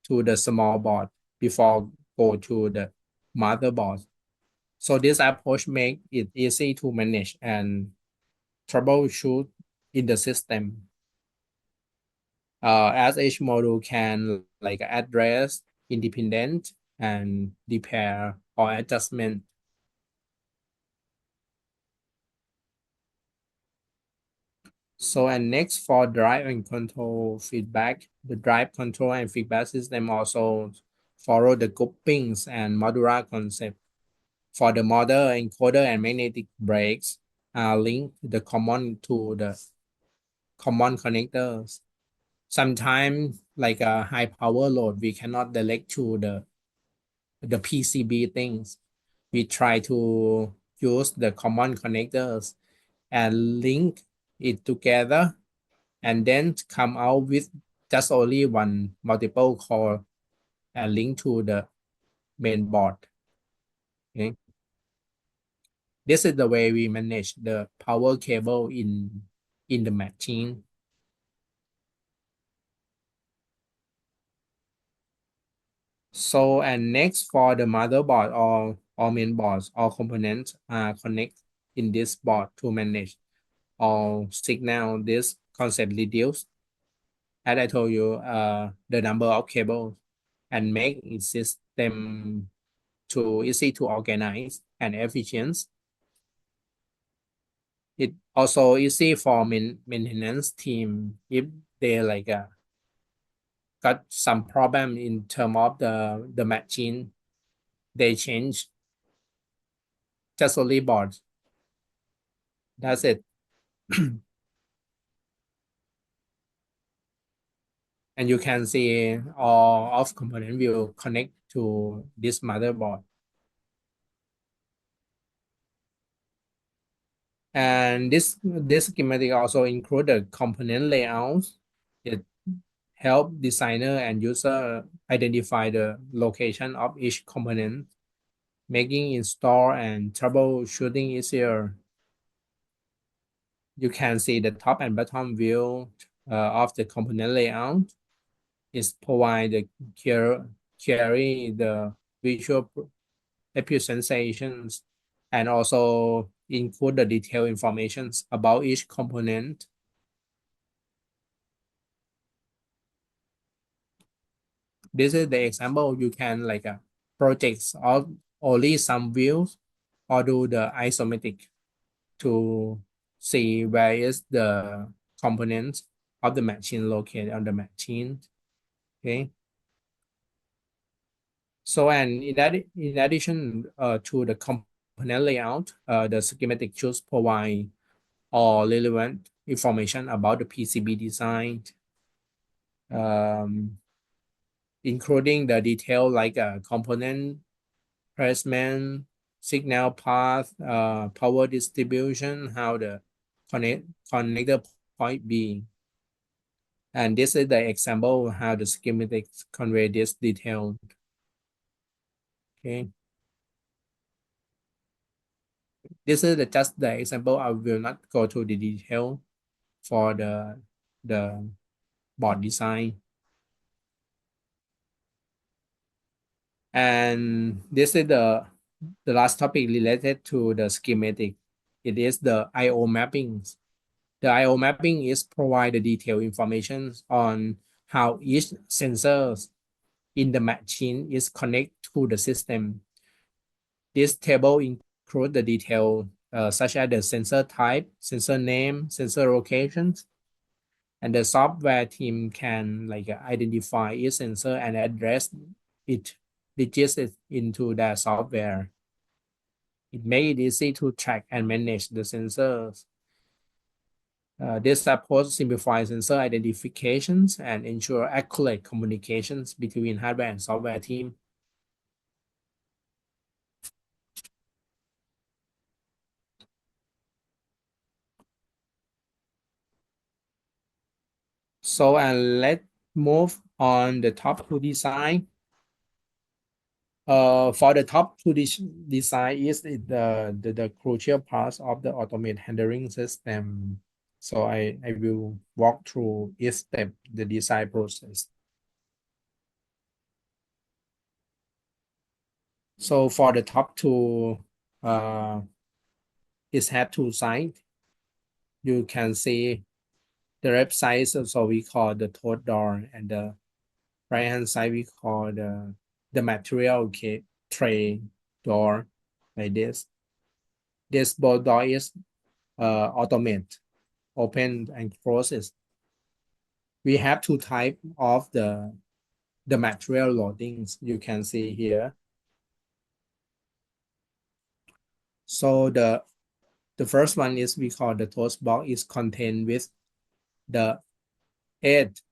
[SPEAKER 1] to the small board before go to the motherboard. So this approach make it easy to manage and troubleshoot in the system. As each module can like address independent and repair or adjustment. So and next for drive and control feedback, the drive control and feedback system also follow the groupings and modular concept. For the motor, encoder, and magnetic brakes are linked the common connectors. Sometimes like a high power load, we cannot direct to the PCB things. We try to use the common connectors and link it together and then come out with just only one multiple core and link to the main board. Okay. This is the way we manage the power cable in the machine. So and next for the motherboard all main boards, all components are connected in this board to manage all signal. This concept reduce, as I told you, the number of cables and make its system too easy to organize and efficient. It also easy for maintenance team if they like got some problem in term of the machine. They change just only boards. That's it. And you can see all of component will connect to this motherboard. And this schematic also include the component layouts. It help designer and user identify the location of each component, making install and troubleshooting easier. You can see the top and bottom view of the component layout. Is provide the carry the visual representations and also include the detailed information about each component. This is the example. You can like project of only some views or do the isometric to see where is the components of the machine located on the machine. Okay. So, and in addition to the component layout, the schematic should provide all relevant information about the PCB design, um, including the detail like component placement, signal path, power distribution, how the connector point be. And this is the example how the schematics convey this detail. Okay. This is just the example. I will not go to the detail for the board design. And this is the last topic related to the schematic. It is the I/O mappings. The I/O mapping is provide the detailed information on how each sensor in the machine is connected to the system. This table includes the detail such as the sensor type, sensor name, sensor locations, and the software team can like identify each sensor and address it, digits it into their software. It makes it easy to track and manage the sensors. This approach simplifies sensor identifications and ensure accurate communications between hardware and software team. So, and let's move on the top two design. For the top two design is the crucial part of the automated handling system. So I will walk through each step, the design process. So for the top two, it has two sides. You can see the left side, so we call the tote door, and the right hand side we call the material tray door, like this. This both door is automate, open and closes. We have two type of the material loadings you can see here. So the first one is we call the toast box is contained with the 8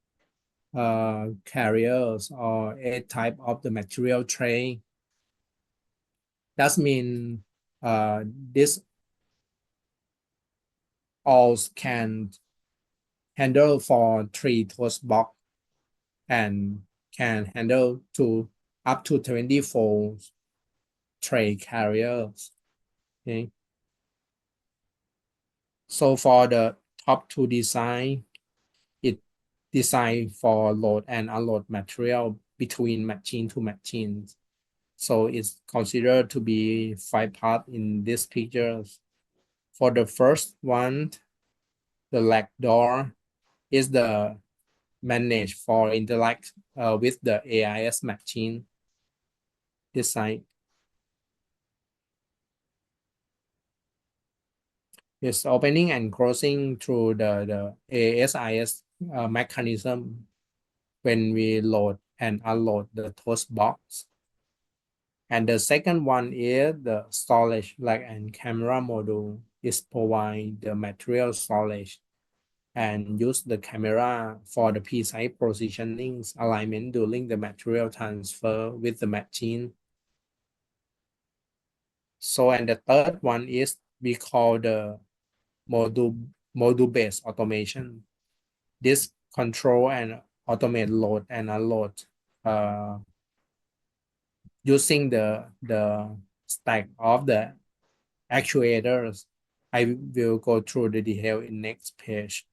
[SPEAKER 1] carriers or 8 type of the material tray. That means this all can handle for 3 toast box and can handle to up to 24 tray carriers. Okay. So for the top two design, it designed for load and unload material between machine to machines. So it's considered to be 5 parts in this picture. For the first one, the lag door is the managed for interact with the AIS machine. This side is opening and closing through the ASIS mechanism when we load and unload the toast box. And the second one is the storage rack and camera module is provide the material storage and use the camera for the precise positioning alignment during the material transfer with the machine. So, and the third one is we call the module-based automation. This control and automate load and unload using the stack of the actuators. I will go through the detail in next page.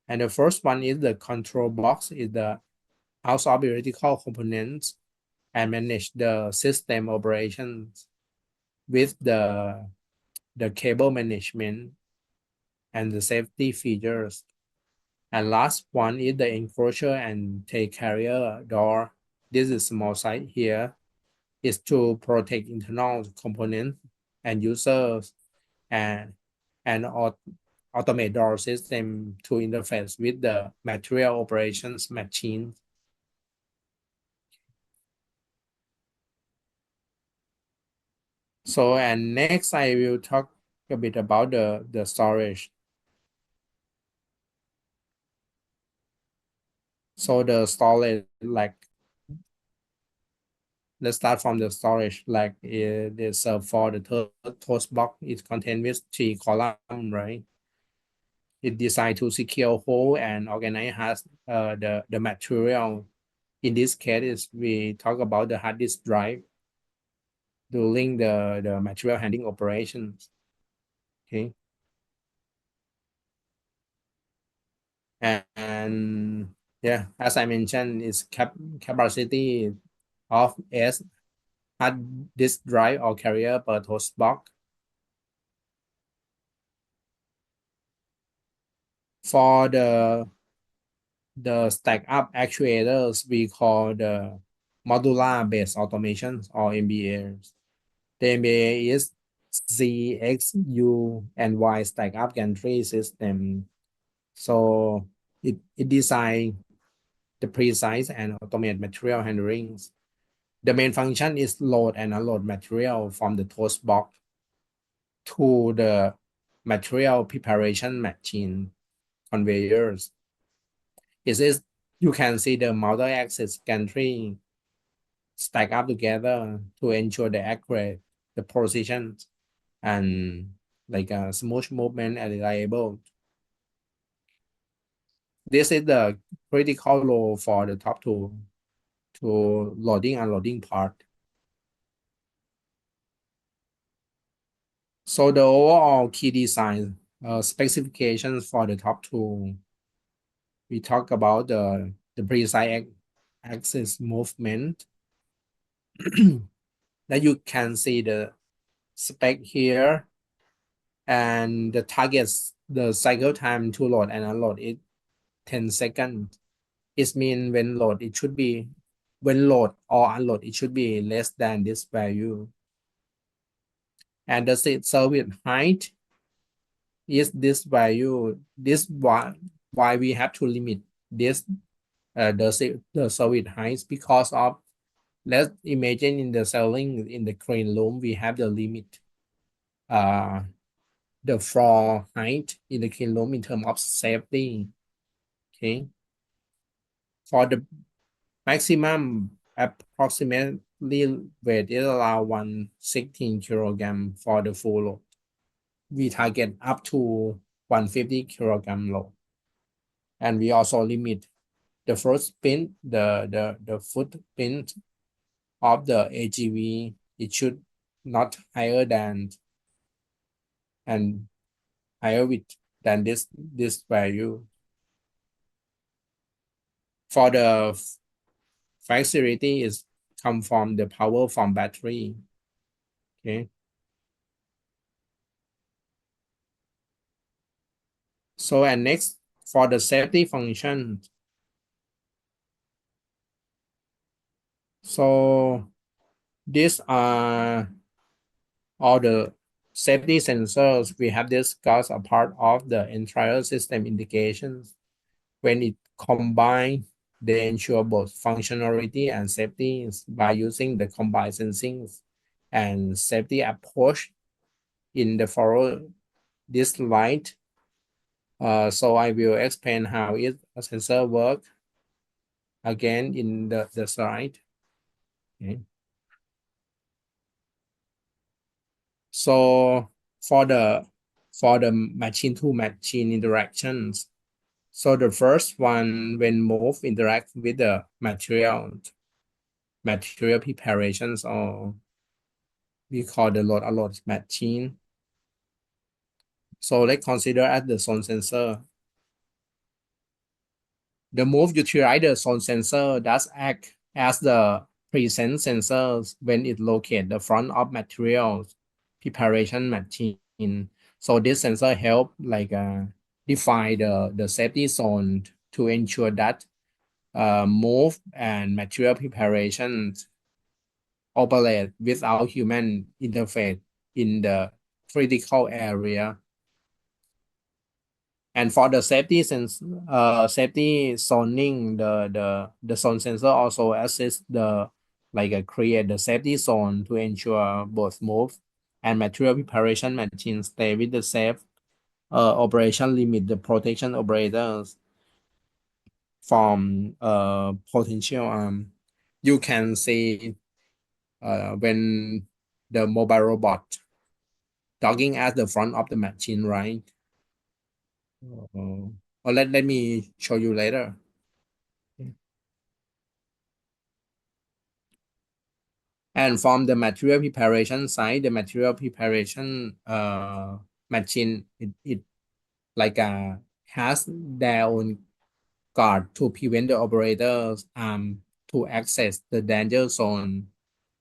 [SPEAKER 1] And the first one is the control box is the house of theoretical components and manage the system operations with the cable management and the safety features. And last one is the enclosure and take carrier door. This is small size here. Is to protect internal components and users and automate door system to interface with the material operations machine. So, and next I will talk a bit about the storage. So the storage, like, let's start from the storage, like it is for the toast box, it contains with 3 columns, right? It designed to secure, hold, and organize the material. In this case, is we talk about the hard disk drive during the material handling operations. Okay. And yeah, as I mentioned, its capacity of S hard disk drive or carrier per host box. For the stack up actuators, we call the modular based automations or MBAs. The MBA is Z, X, U, and Y stack up gantry system. So it design the precise and automate material handling. The main function is load and unload material from the toast box to the material preparation machine conveyors. It is you can see the multi-axis gantry stack up together to ensure the accurate the position and like a smooth movement and reliable. This is the critical role for the top to loading and unloading part. So the overall key design specifications for the top two, we talk about the precise axis movement that you can see the spec here and the targets the cycle time to load and unload it 10 seconds. It means when load it should be when load or unload it should be less than this value. And the service height is this value. This why we have to limit this the service height because of, let's imagine in the selling in the crane room we have the limit the floor height in the clean room in terms of safety. Okay. For the maximum approximately weight is around 116 kilogram for the full load. We target up to 150 kilogram load. And we also limit the first pin, the footprint of the AGV. It should not higher than and higher with than this value. For the facility is come from the power from battery. Okay. So and next for the safety function. So these are all the safety sensors we have discussed are part of the entire system indications. When it combined, they ensure both functionality and safety by using the combined sensing and safety approach in the follow this slide. So I will explain how a sensor work again in the slide. Okay. So for the machine to machine interactions, so the first one when move interact with the material preparations, or we call the load alert machine. So let's consider as the zone sensor. The move utilize the zone sensor that act as the present sensors when it locate the front of materials preparation machine. So this sensor help define the safety zone to ensure that move and material preparations operate without human interface in the critical area. And for the safety zoning, the zone sensor also assists create the safety zone to ensure both move and material preparation machines stay with the safe operation limit the protection operators from potential you can see when the mobile robot docking at the front of the machine, right? Or let me show you later. And from the material preparation side, the material preparation machine, it has their own guard to prevent the operators to access the danger zone.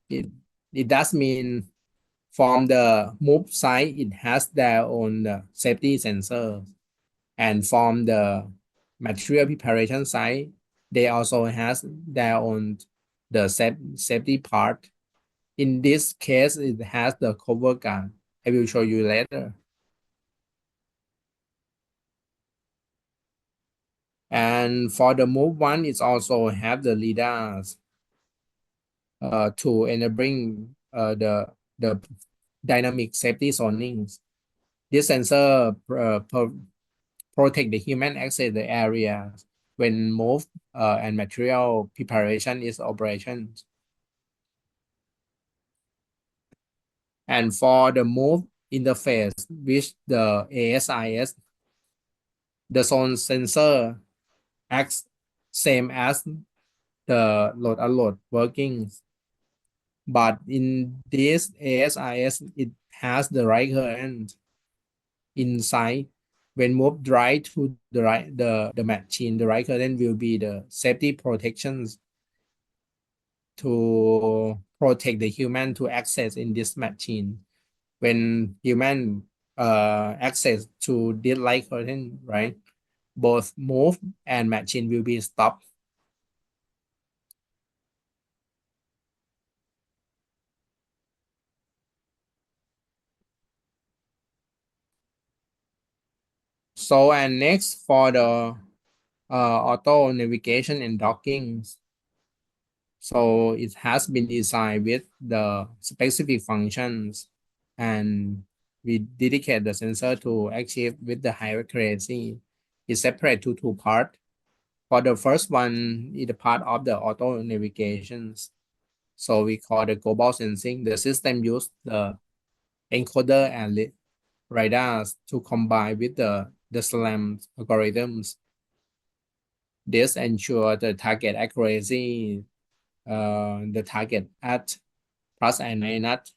[SPEAKER 1] It, it does mean from the move side, it has their own safety sensors. And from the material preparation side, they also has their own the safety part. In this case, it has the cover gun. I will show you later. And for the move one, it also have the lidars to enabling the dynamic safety zonings. This sensor protect the human access the area when move and material preparation is operations. And for the move interface, which the ASIS, the zone sensor acts same as the load unload workings. But in this ASIS, it has the right current inside. When moved right to the machine, the right current will be the safety protections to protect the human to access in this machine. When human access to this light curtain, right? Both move and machine will be stopped. So and next for the auto navigation and docking. So it has been designed with the specific functions, and we dedicate the sensor to achieve with the high accuracy. It's separate to two parts. For the first one, is the part of the auto navigations. So we call the global sensing. The system use the encoder and radars to combine with the SLAM algorithms. This ensure the target accuracy, the target at plus and minus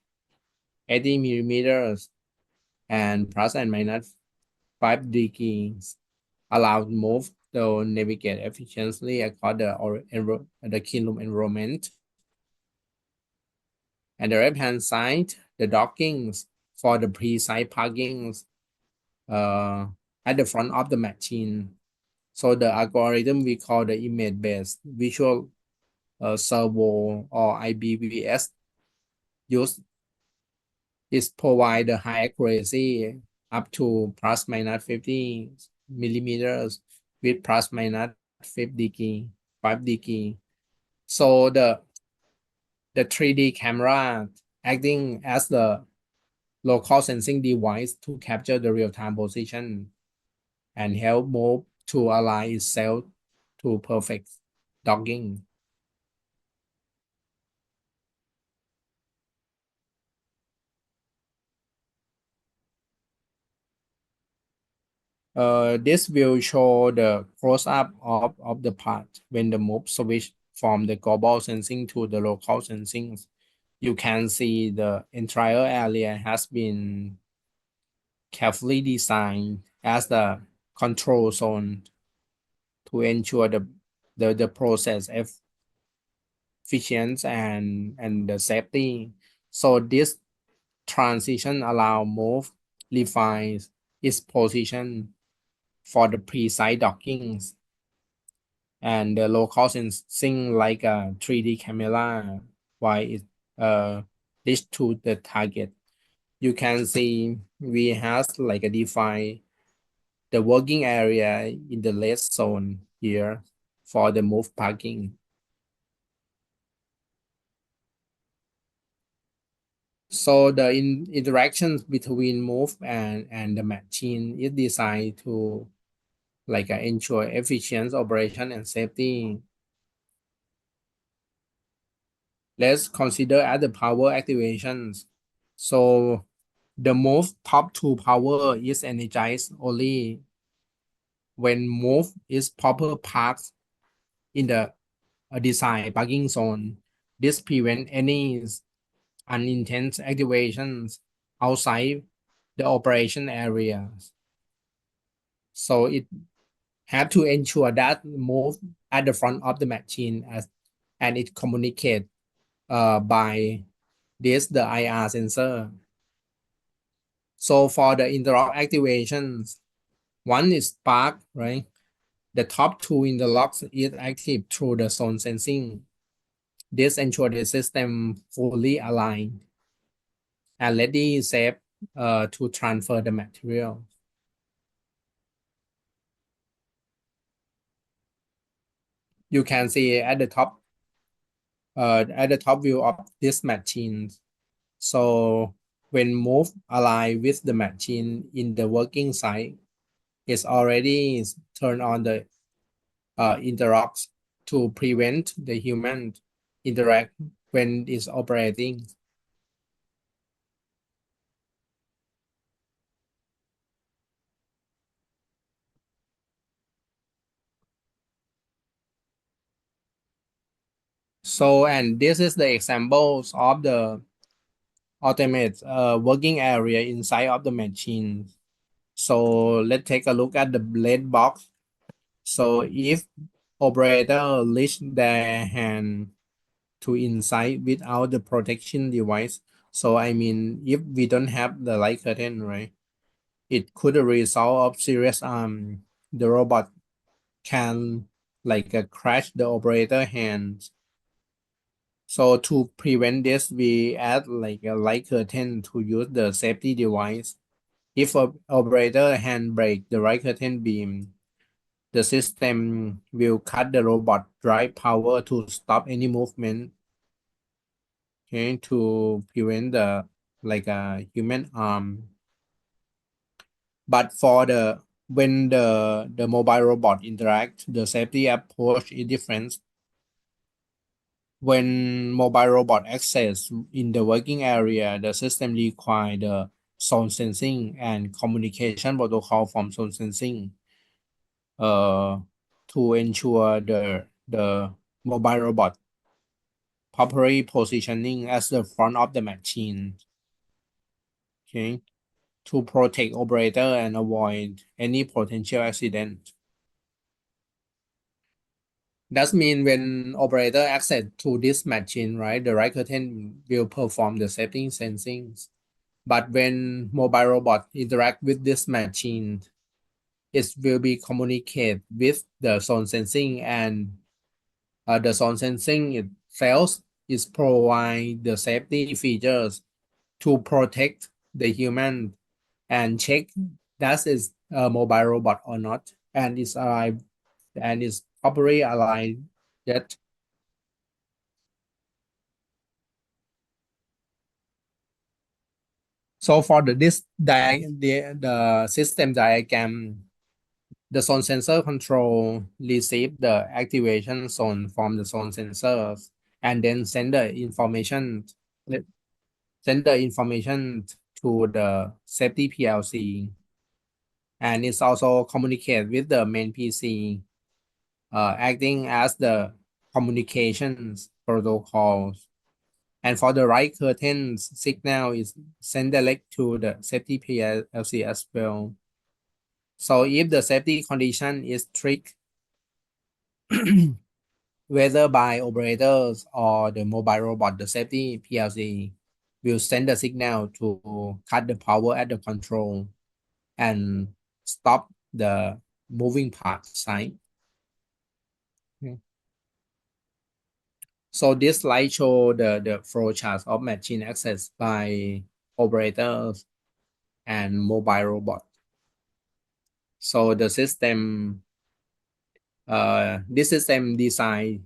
[SPEAKER 1] 80 millimeters and plus and minus 5 degrees, allow move to navigate efficiently across the clean room environment. And the left hand side, the dockings for the pre-site parkings uh, at the front of the machine. So the algorithm we call the image-based visual servo or IBVS use is provide the high accuracy up to plus minus 50 millimeters with plus minus 5 degree, 5 degree. So the 3D camera acting as the local sensing device to capture the real-time position and help move to align itself to perfect docking. This will show the close-up of the part when the move switch from the global sensing to the local sensing. You can see the entire area has been carefully designed as the control zone to ensure the process efficient and the safety. So this transition allow move refines its position for the precise dockings and the local sensing like a 3D camera while it reach to the target. You can see we has like a define the working area in the red zone here for the move parking. So the interactions between move and the machine is designed to like ensure efficient operation and safety. Let's consider at the power activations. So the move top to power is energized only when move is proper parked in the design parking zone. This prevent any unintended activations outside the operation areas. So it have to ensure that move at the front of the machine as and it communicate by this the IR sensor. So for the interlock activations, one is spark, right? The top two interlocks is active through the zone sensing. This ensures the system fully aligned and ready safe to transfer the material. You can see at the top view of this machine. So when move align with the machine in the working site, it's already turned on the interrupts to prevent the human interact when it's operating. So, and this is the examples of the automate working area inside of the machine. So let's take a look at the blade box. So if operator reach their hand to inside without the protection device, so I mean if we don't have the light curtain, right, it could result of serious the robot can like crash the operator hands. So to prevent this, we add like a light curtain to use the safety device. If a operator hand break the right curtain beam, the system will cut the robot drive power to stop any movement, okay, to prevent the like a human arm. But for the when the mobile robot interact, the safety approach is different. When mobile robot access in the working area, the system require the zone sensing and communication protocol from zone sensing uh, to ensure the mobile robot properly positioning as the front of the machine, okay, to protect operator and avoid any potential accident. That means when operator access to this machine, right, the right curtain will perform the safety sensing. But when mobile robot interact with this machine, it will be communicate with the zone sensing, and the zone sensing itself is provide the safety features to protect the human and check that is a mobile robot or not, and is alive and is properly aligned yet. So for the system diagram, the zone sensor control receive the activation zone from the zone sensors and then send the information to the safety PLC, and it's also communicate with the main PC, acting as the communications protocols. And for the right curtains, signal is sent direct to the safety PLC as well. So if the safety condition is strict, whether by operators or the mobile robot, the safety PLC will send the signal to cut the power at the control and stop the moving part side. Okay. So this slide show the flow chart of machine access by operators and mobile robot. So the system, this system design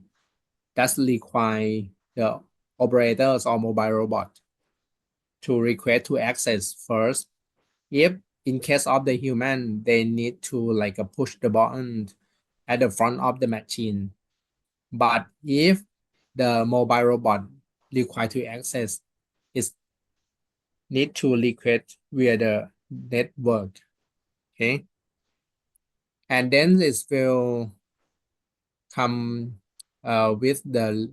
[SPEAKER 1] does require the operators or mobile robot to request to access first. If in case of the human, they need to like push the button at the front of the machine. But if the mobile robot require to access, it need to request via the network. Okay. And then it will come with the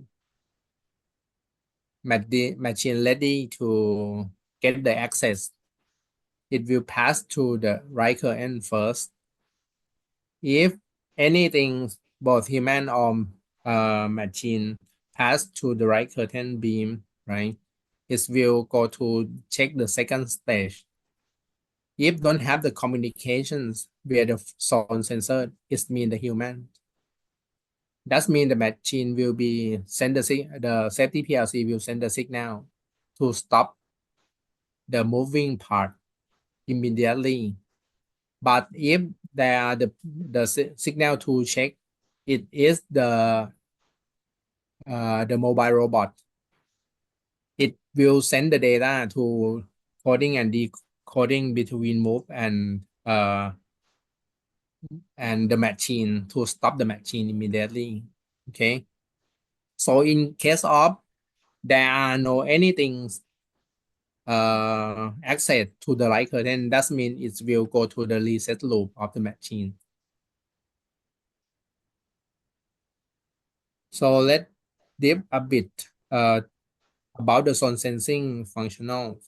[SPEAKER 1] machine ready to get the access. It will pass to the writer end first. If anything, both human or machine pass to the right curtain beam, right, it will go to check the second stage. If don't have the communications via the zone sensor, it means the human. That means the machine will be send the safety PLC will send the signal to stop the moving part immediately. But if there are the signal to check, it is the mobile robot. It will send the data to coding and decoding between move and the machine to stop the machine immediately. Okay. So in case of there are no anything access to the right curtain, that means it will go to the reset loop of the machine. So let's deep a bit about the zone sensing functional.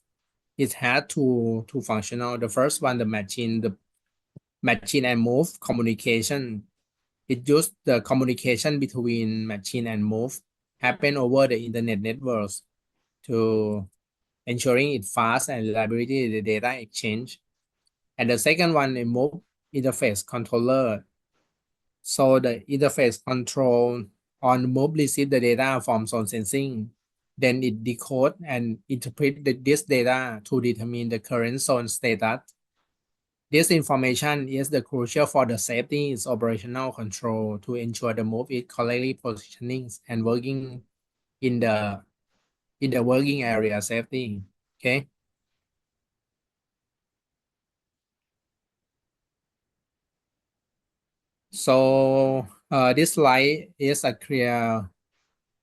[SPEAKER 1] It had two functional. The first one, the machine and move communication. It used the communication between machine and move happen over the internet networks to ensuring it fast and reliability the data exchange. And the second one, a move interface controller. So the interface control on move receive the data from zone sensing. Then it decode and interpret this data to determine the current zone status. This information is the crucial for the safety is operational control to ensure the move is correctly positioning and working in the working area safety. Okay. So this slide is a clear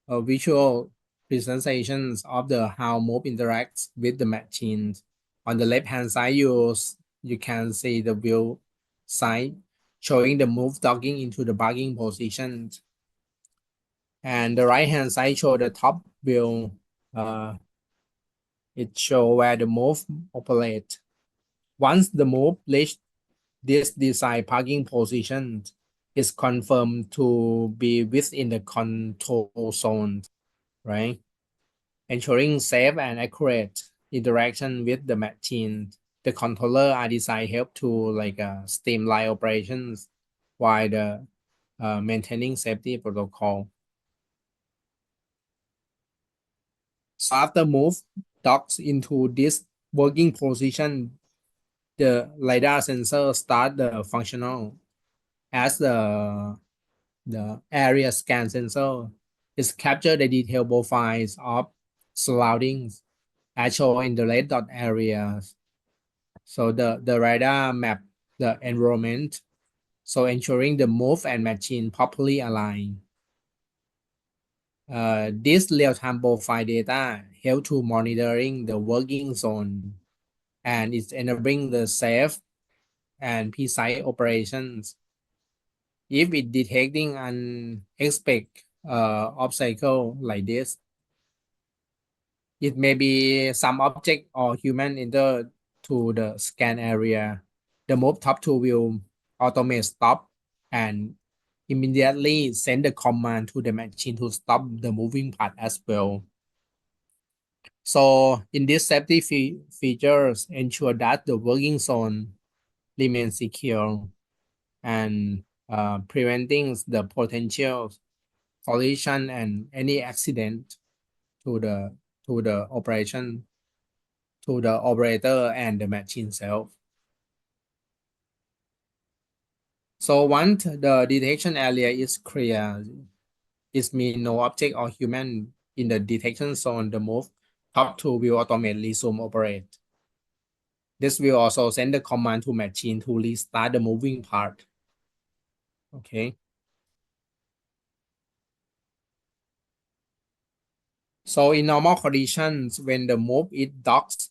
[SPEAKER 1] visual presentations of the how move interacts with the machines. On the left hand side, you can see the view side showing the move docking into the parking position, and the right hand side show the top view. It show where the move operate. Once the move reach this desired parking position, is confirmed to be within the control zone, right? Ensuring safe and accurate interaction with the machine. The controller are designed help to streamline operations while maintaining safety protocol. So after move docks into this working position, the LiDAR sensor start the functional as the area scan sensor is capture the detailed profiles of surroundings as shown in the red dot areas. So the radar map the environment, so ensuring the move and machine properly aligned. This real-time profile data help to monitoring the working zone and it's enabling the safe and precise operations. If it detecting unexpected obstacle like this, it may be some object or human enter to the scan area. The move top tool will automate stop and immediately send the command to the machine to stop the moving part as well. So in this safety features ensure that the working zone remains secure and preventing the potential collision and any accident to the operation to the operator and the machine itself. So once the detection area is clear, it means no object or human in the detection zone, the move top tool will automatically resume operate. This will also send the command to machine to restart the moving part. Okay. So in normal conditions, when the move it docks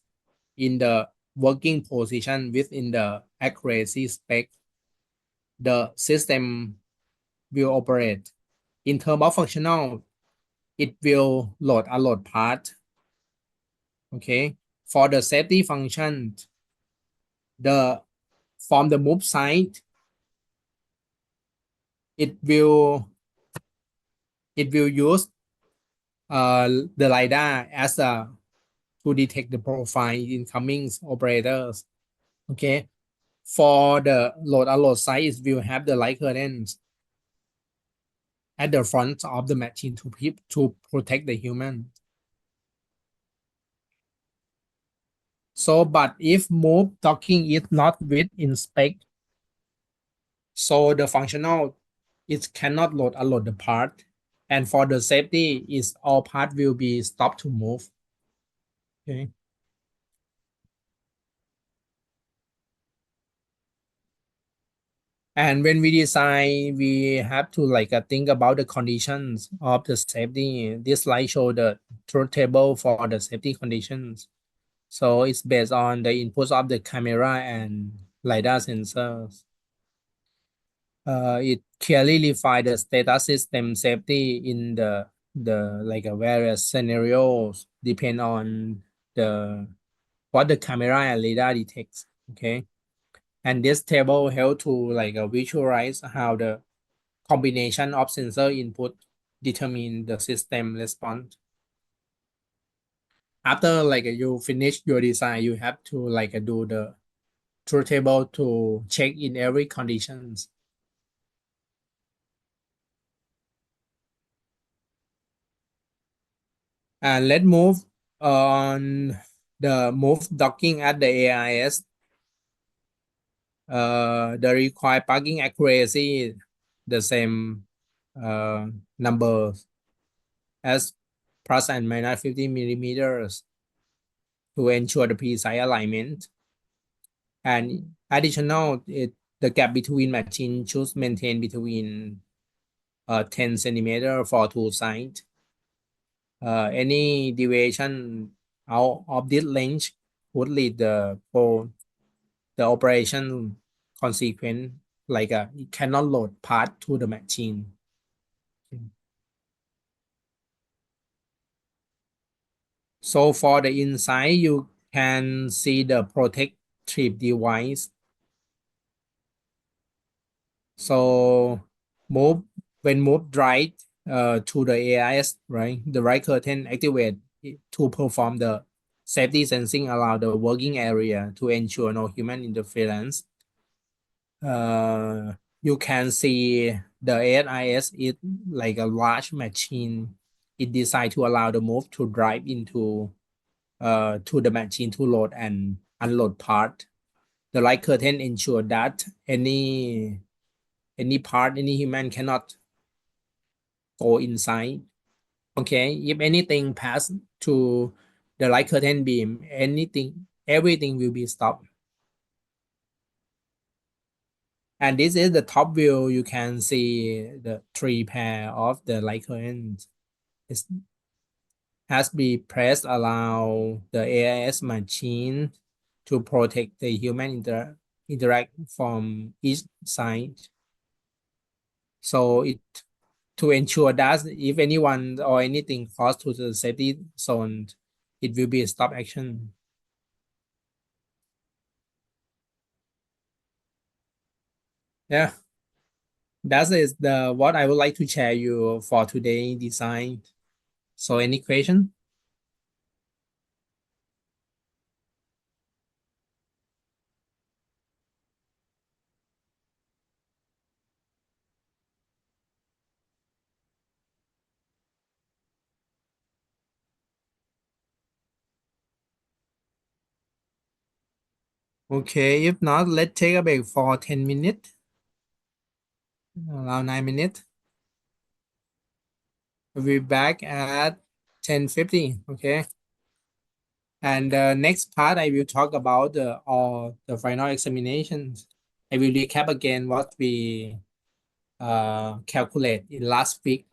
[SPEAKER 1] in the working position within the accuracy spec, the system will operate. In terms of functional, it will load unload part. Okay. For the safety function, the from the move side, it will use the LiDAR as a to detect the profile incoming operators. Okay. For the load unload side, it will have the light curtains at the front of the machine to protect the human. So, but if move docking is not with inspect, so the functional it cannot load unload the part, and for the safety is all part will be stopped to move. Okay. And when we design, we have to think about the conditions of the safety. This slide show the truth table for the safety conditions. So it's based on the inputs of the camera and LiDAR sensors. It clearly defines the status system safety in the various scenarios depend on the what the camera and LiDAR detects. Okay. And this table help to visualize how the combination of sensor input determine the system response. After you finish your design, you have to do the truth table to check in every conditions. And let's move on the move docking at the AIS. The required parking accuracy the same numbers as plus and minus 50 millimeters to ensure the precise alignment. And additional, the gap between machine should maintain between 10 centimeter for two sides. Any deviation out of this range would lead for the operation consequence it cannot load part to the machine. So for the inside, you can see the protective device. So Move when moved right to the AIS, right? The right curtain activate to perform the safety sensing around the working area to ensure no human interference. You can see the ASIS is like a large machine. It designed to allow the move to drive into to the machine to load and unload part. The light curtain ensure that any part, any human cannot go inside. Okay, if anything pass to the light curtain beam, everything will be stopped. And this is the top view. You can see the three pair of the light curtains. It has been pressed around the AIS machine to protect the human interact from each side. So it to ensure that if anyone or anything cross to the safety zone, it will be a stop action. Yeah, that is the what I would like to share you for today design. So any question? Okay, if not, let's take a break for 10 minutes, around 9 minutes. We'll be back at 10:50. Okay. And the next part, I will talk about all the final examinations. I will recap again what we calculate in last week.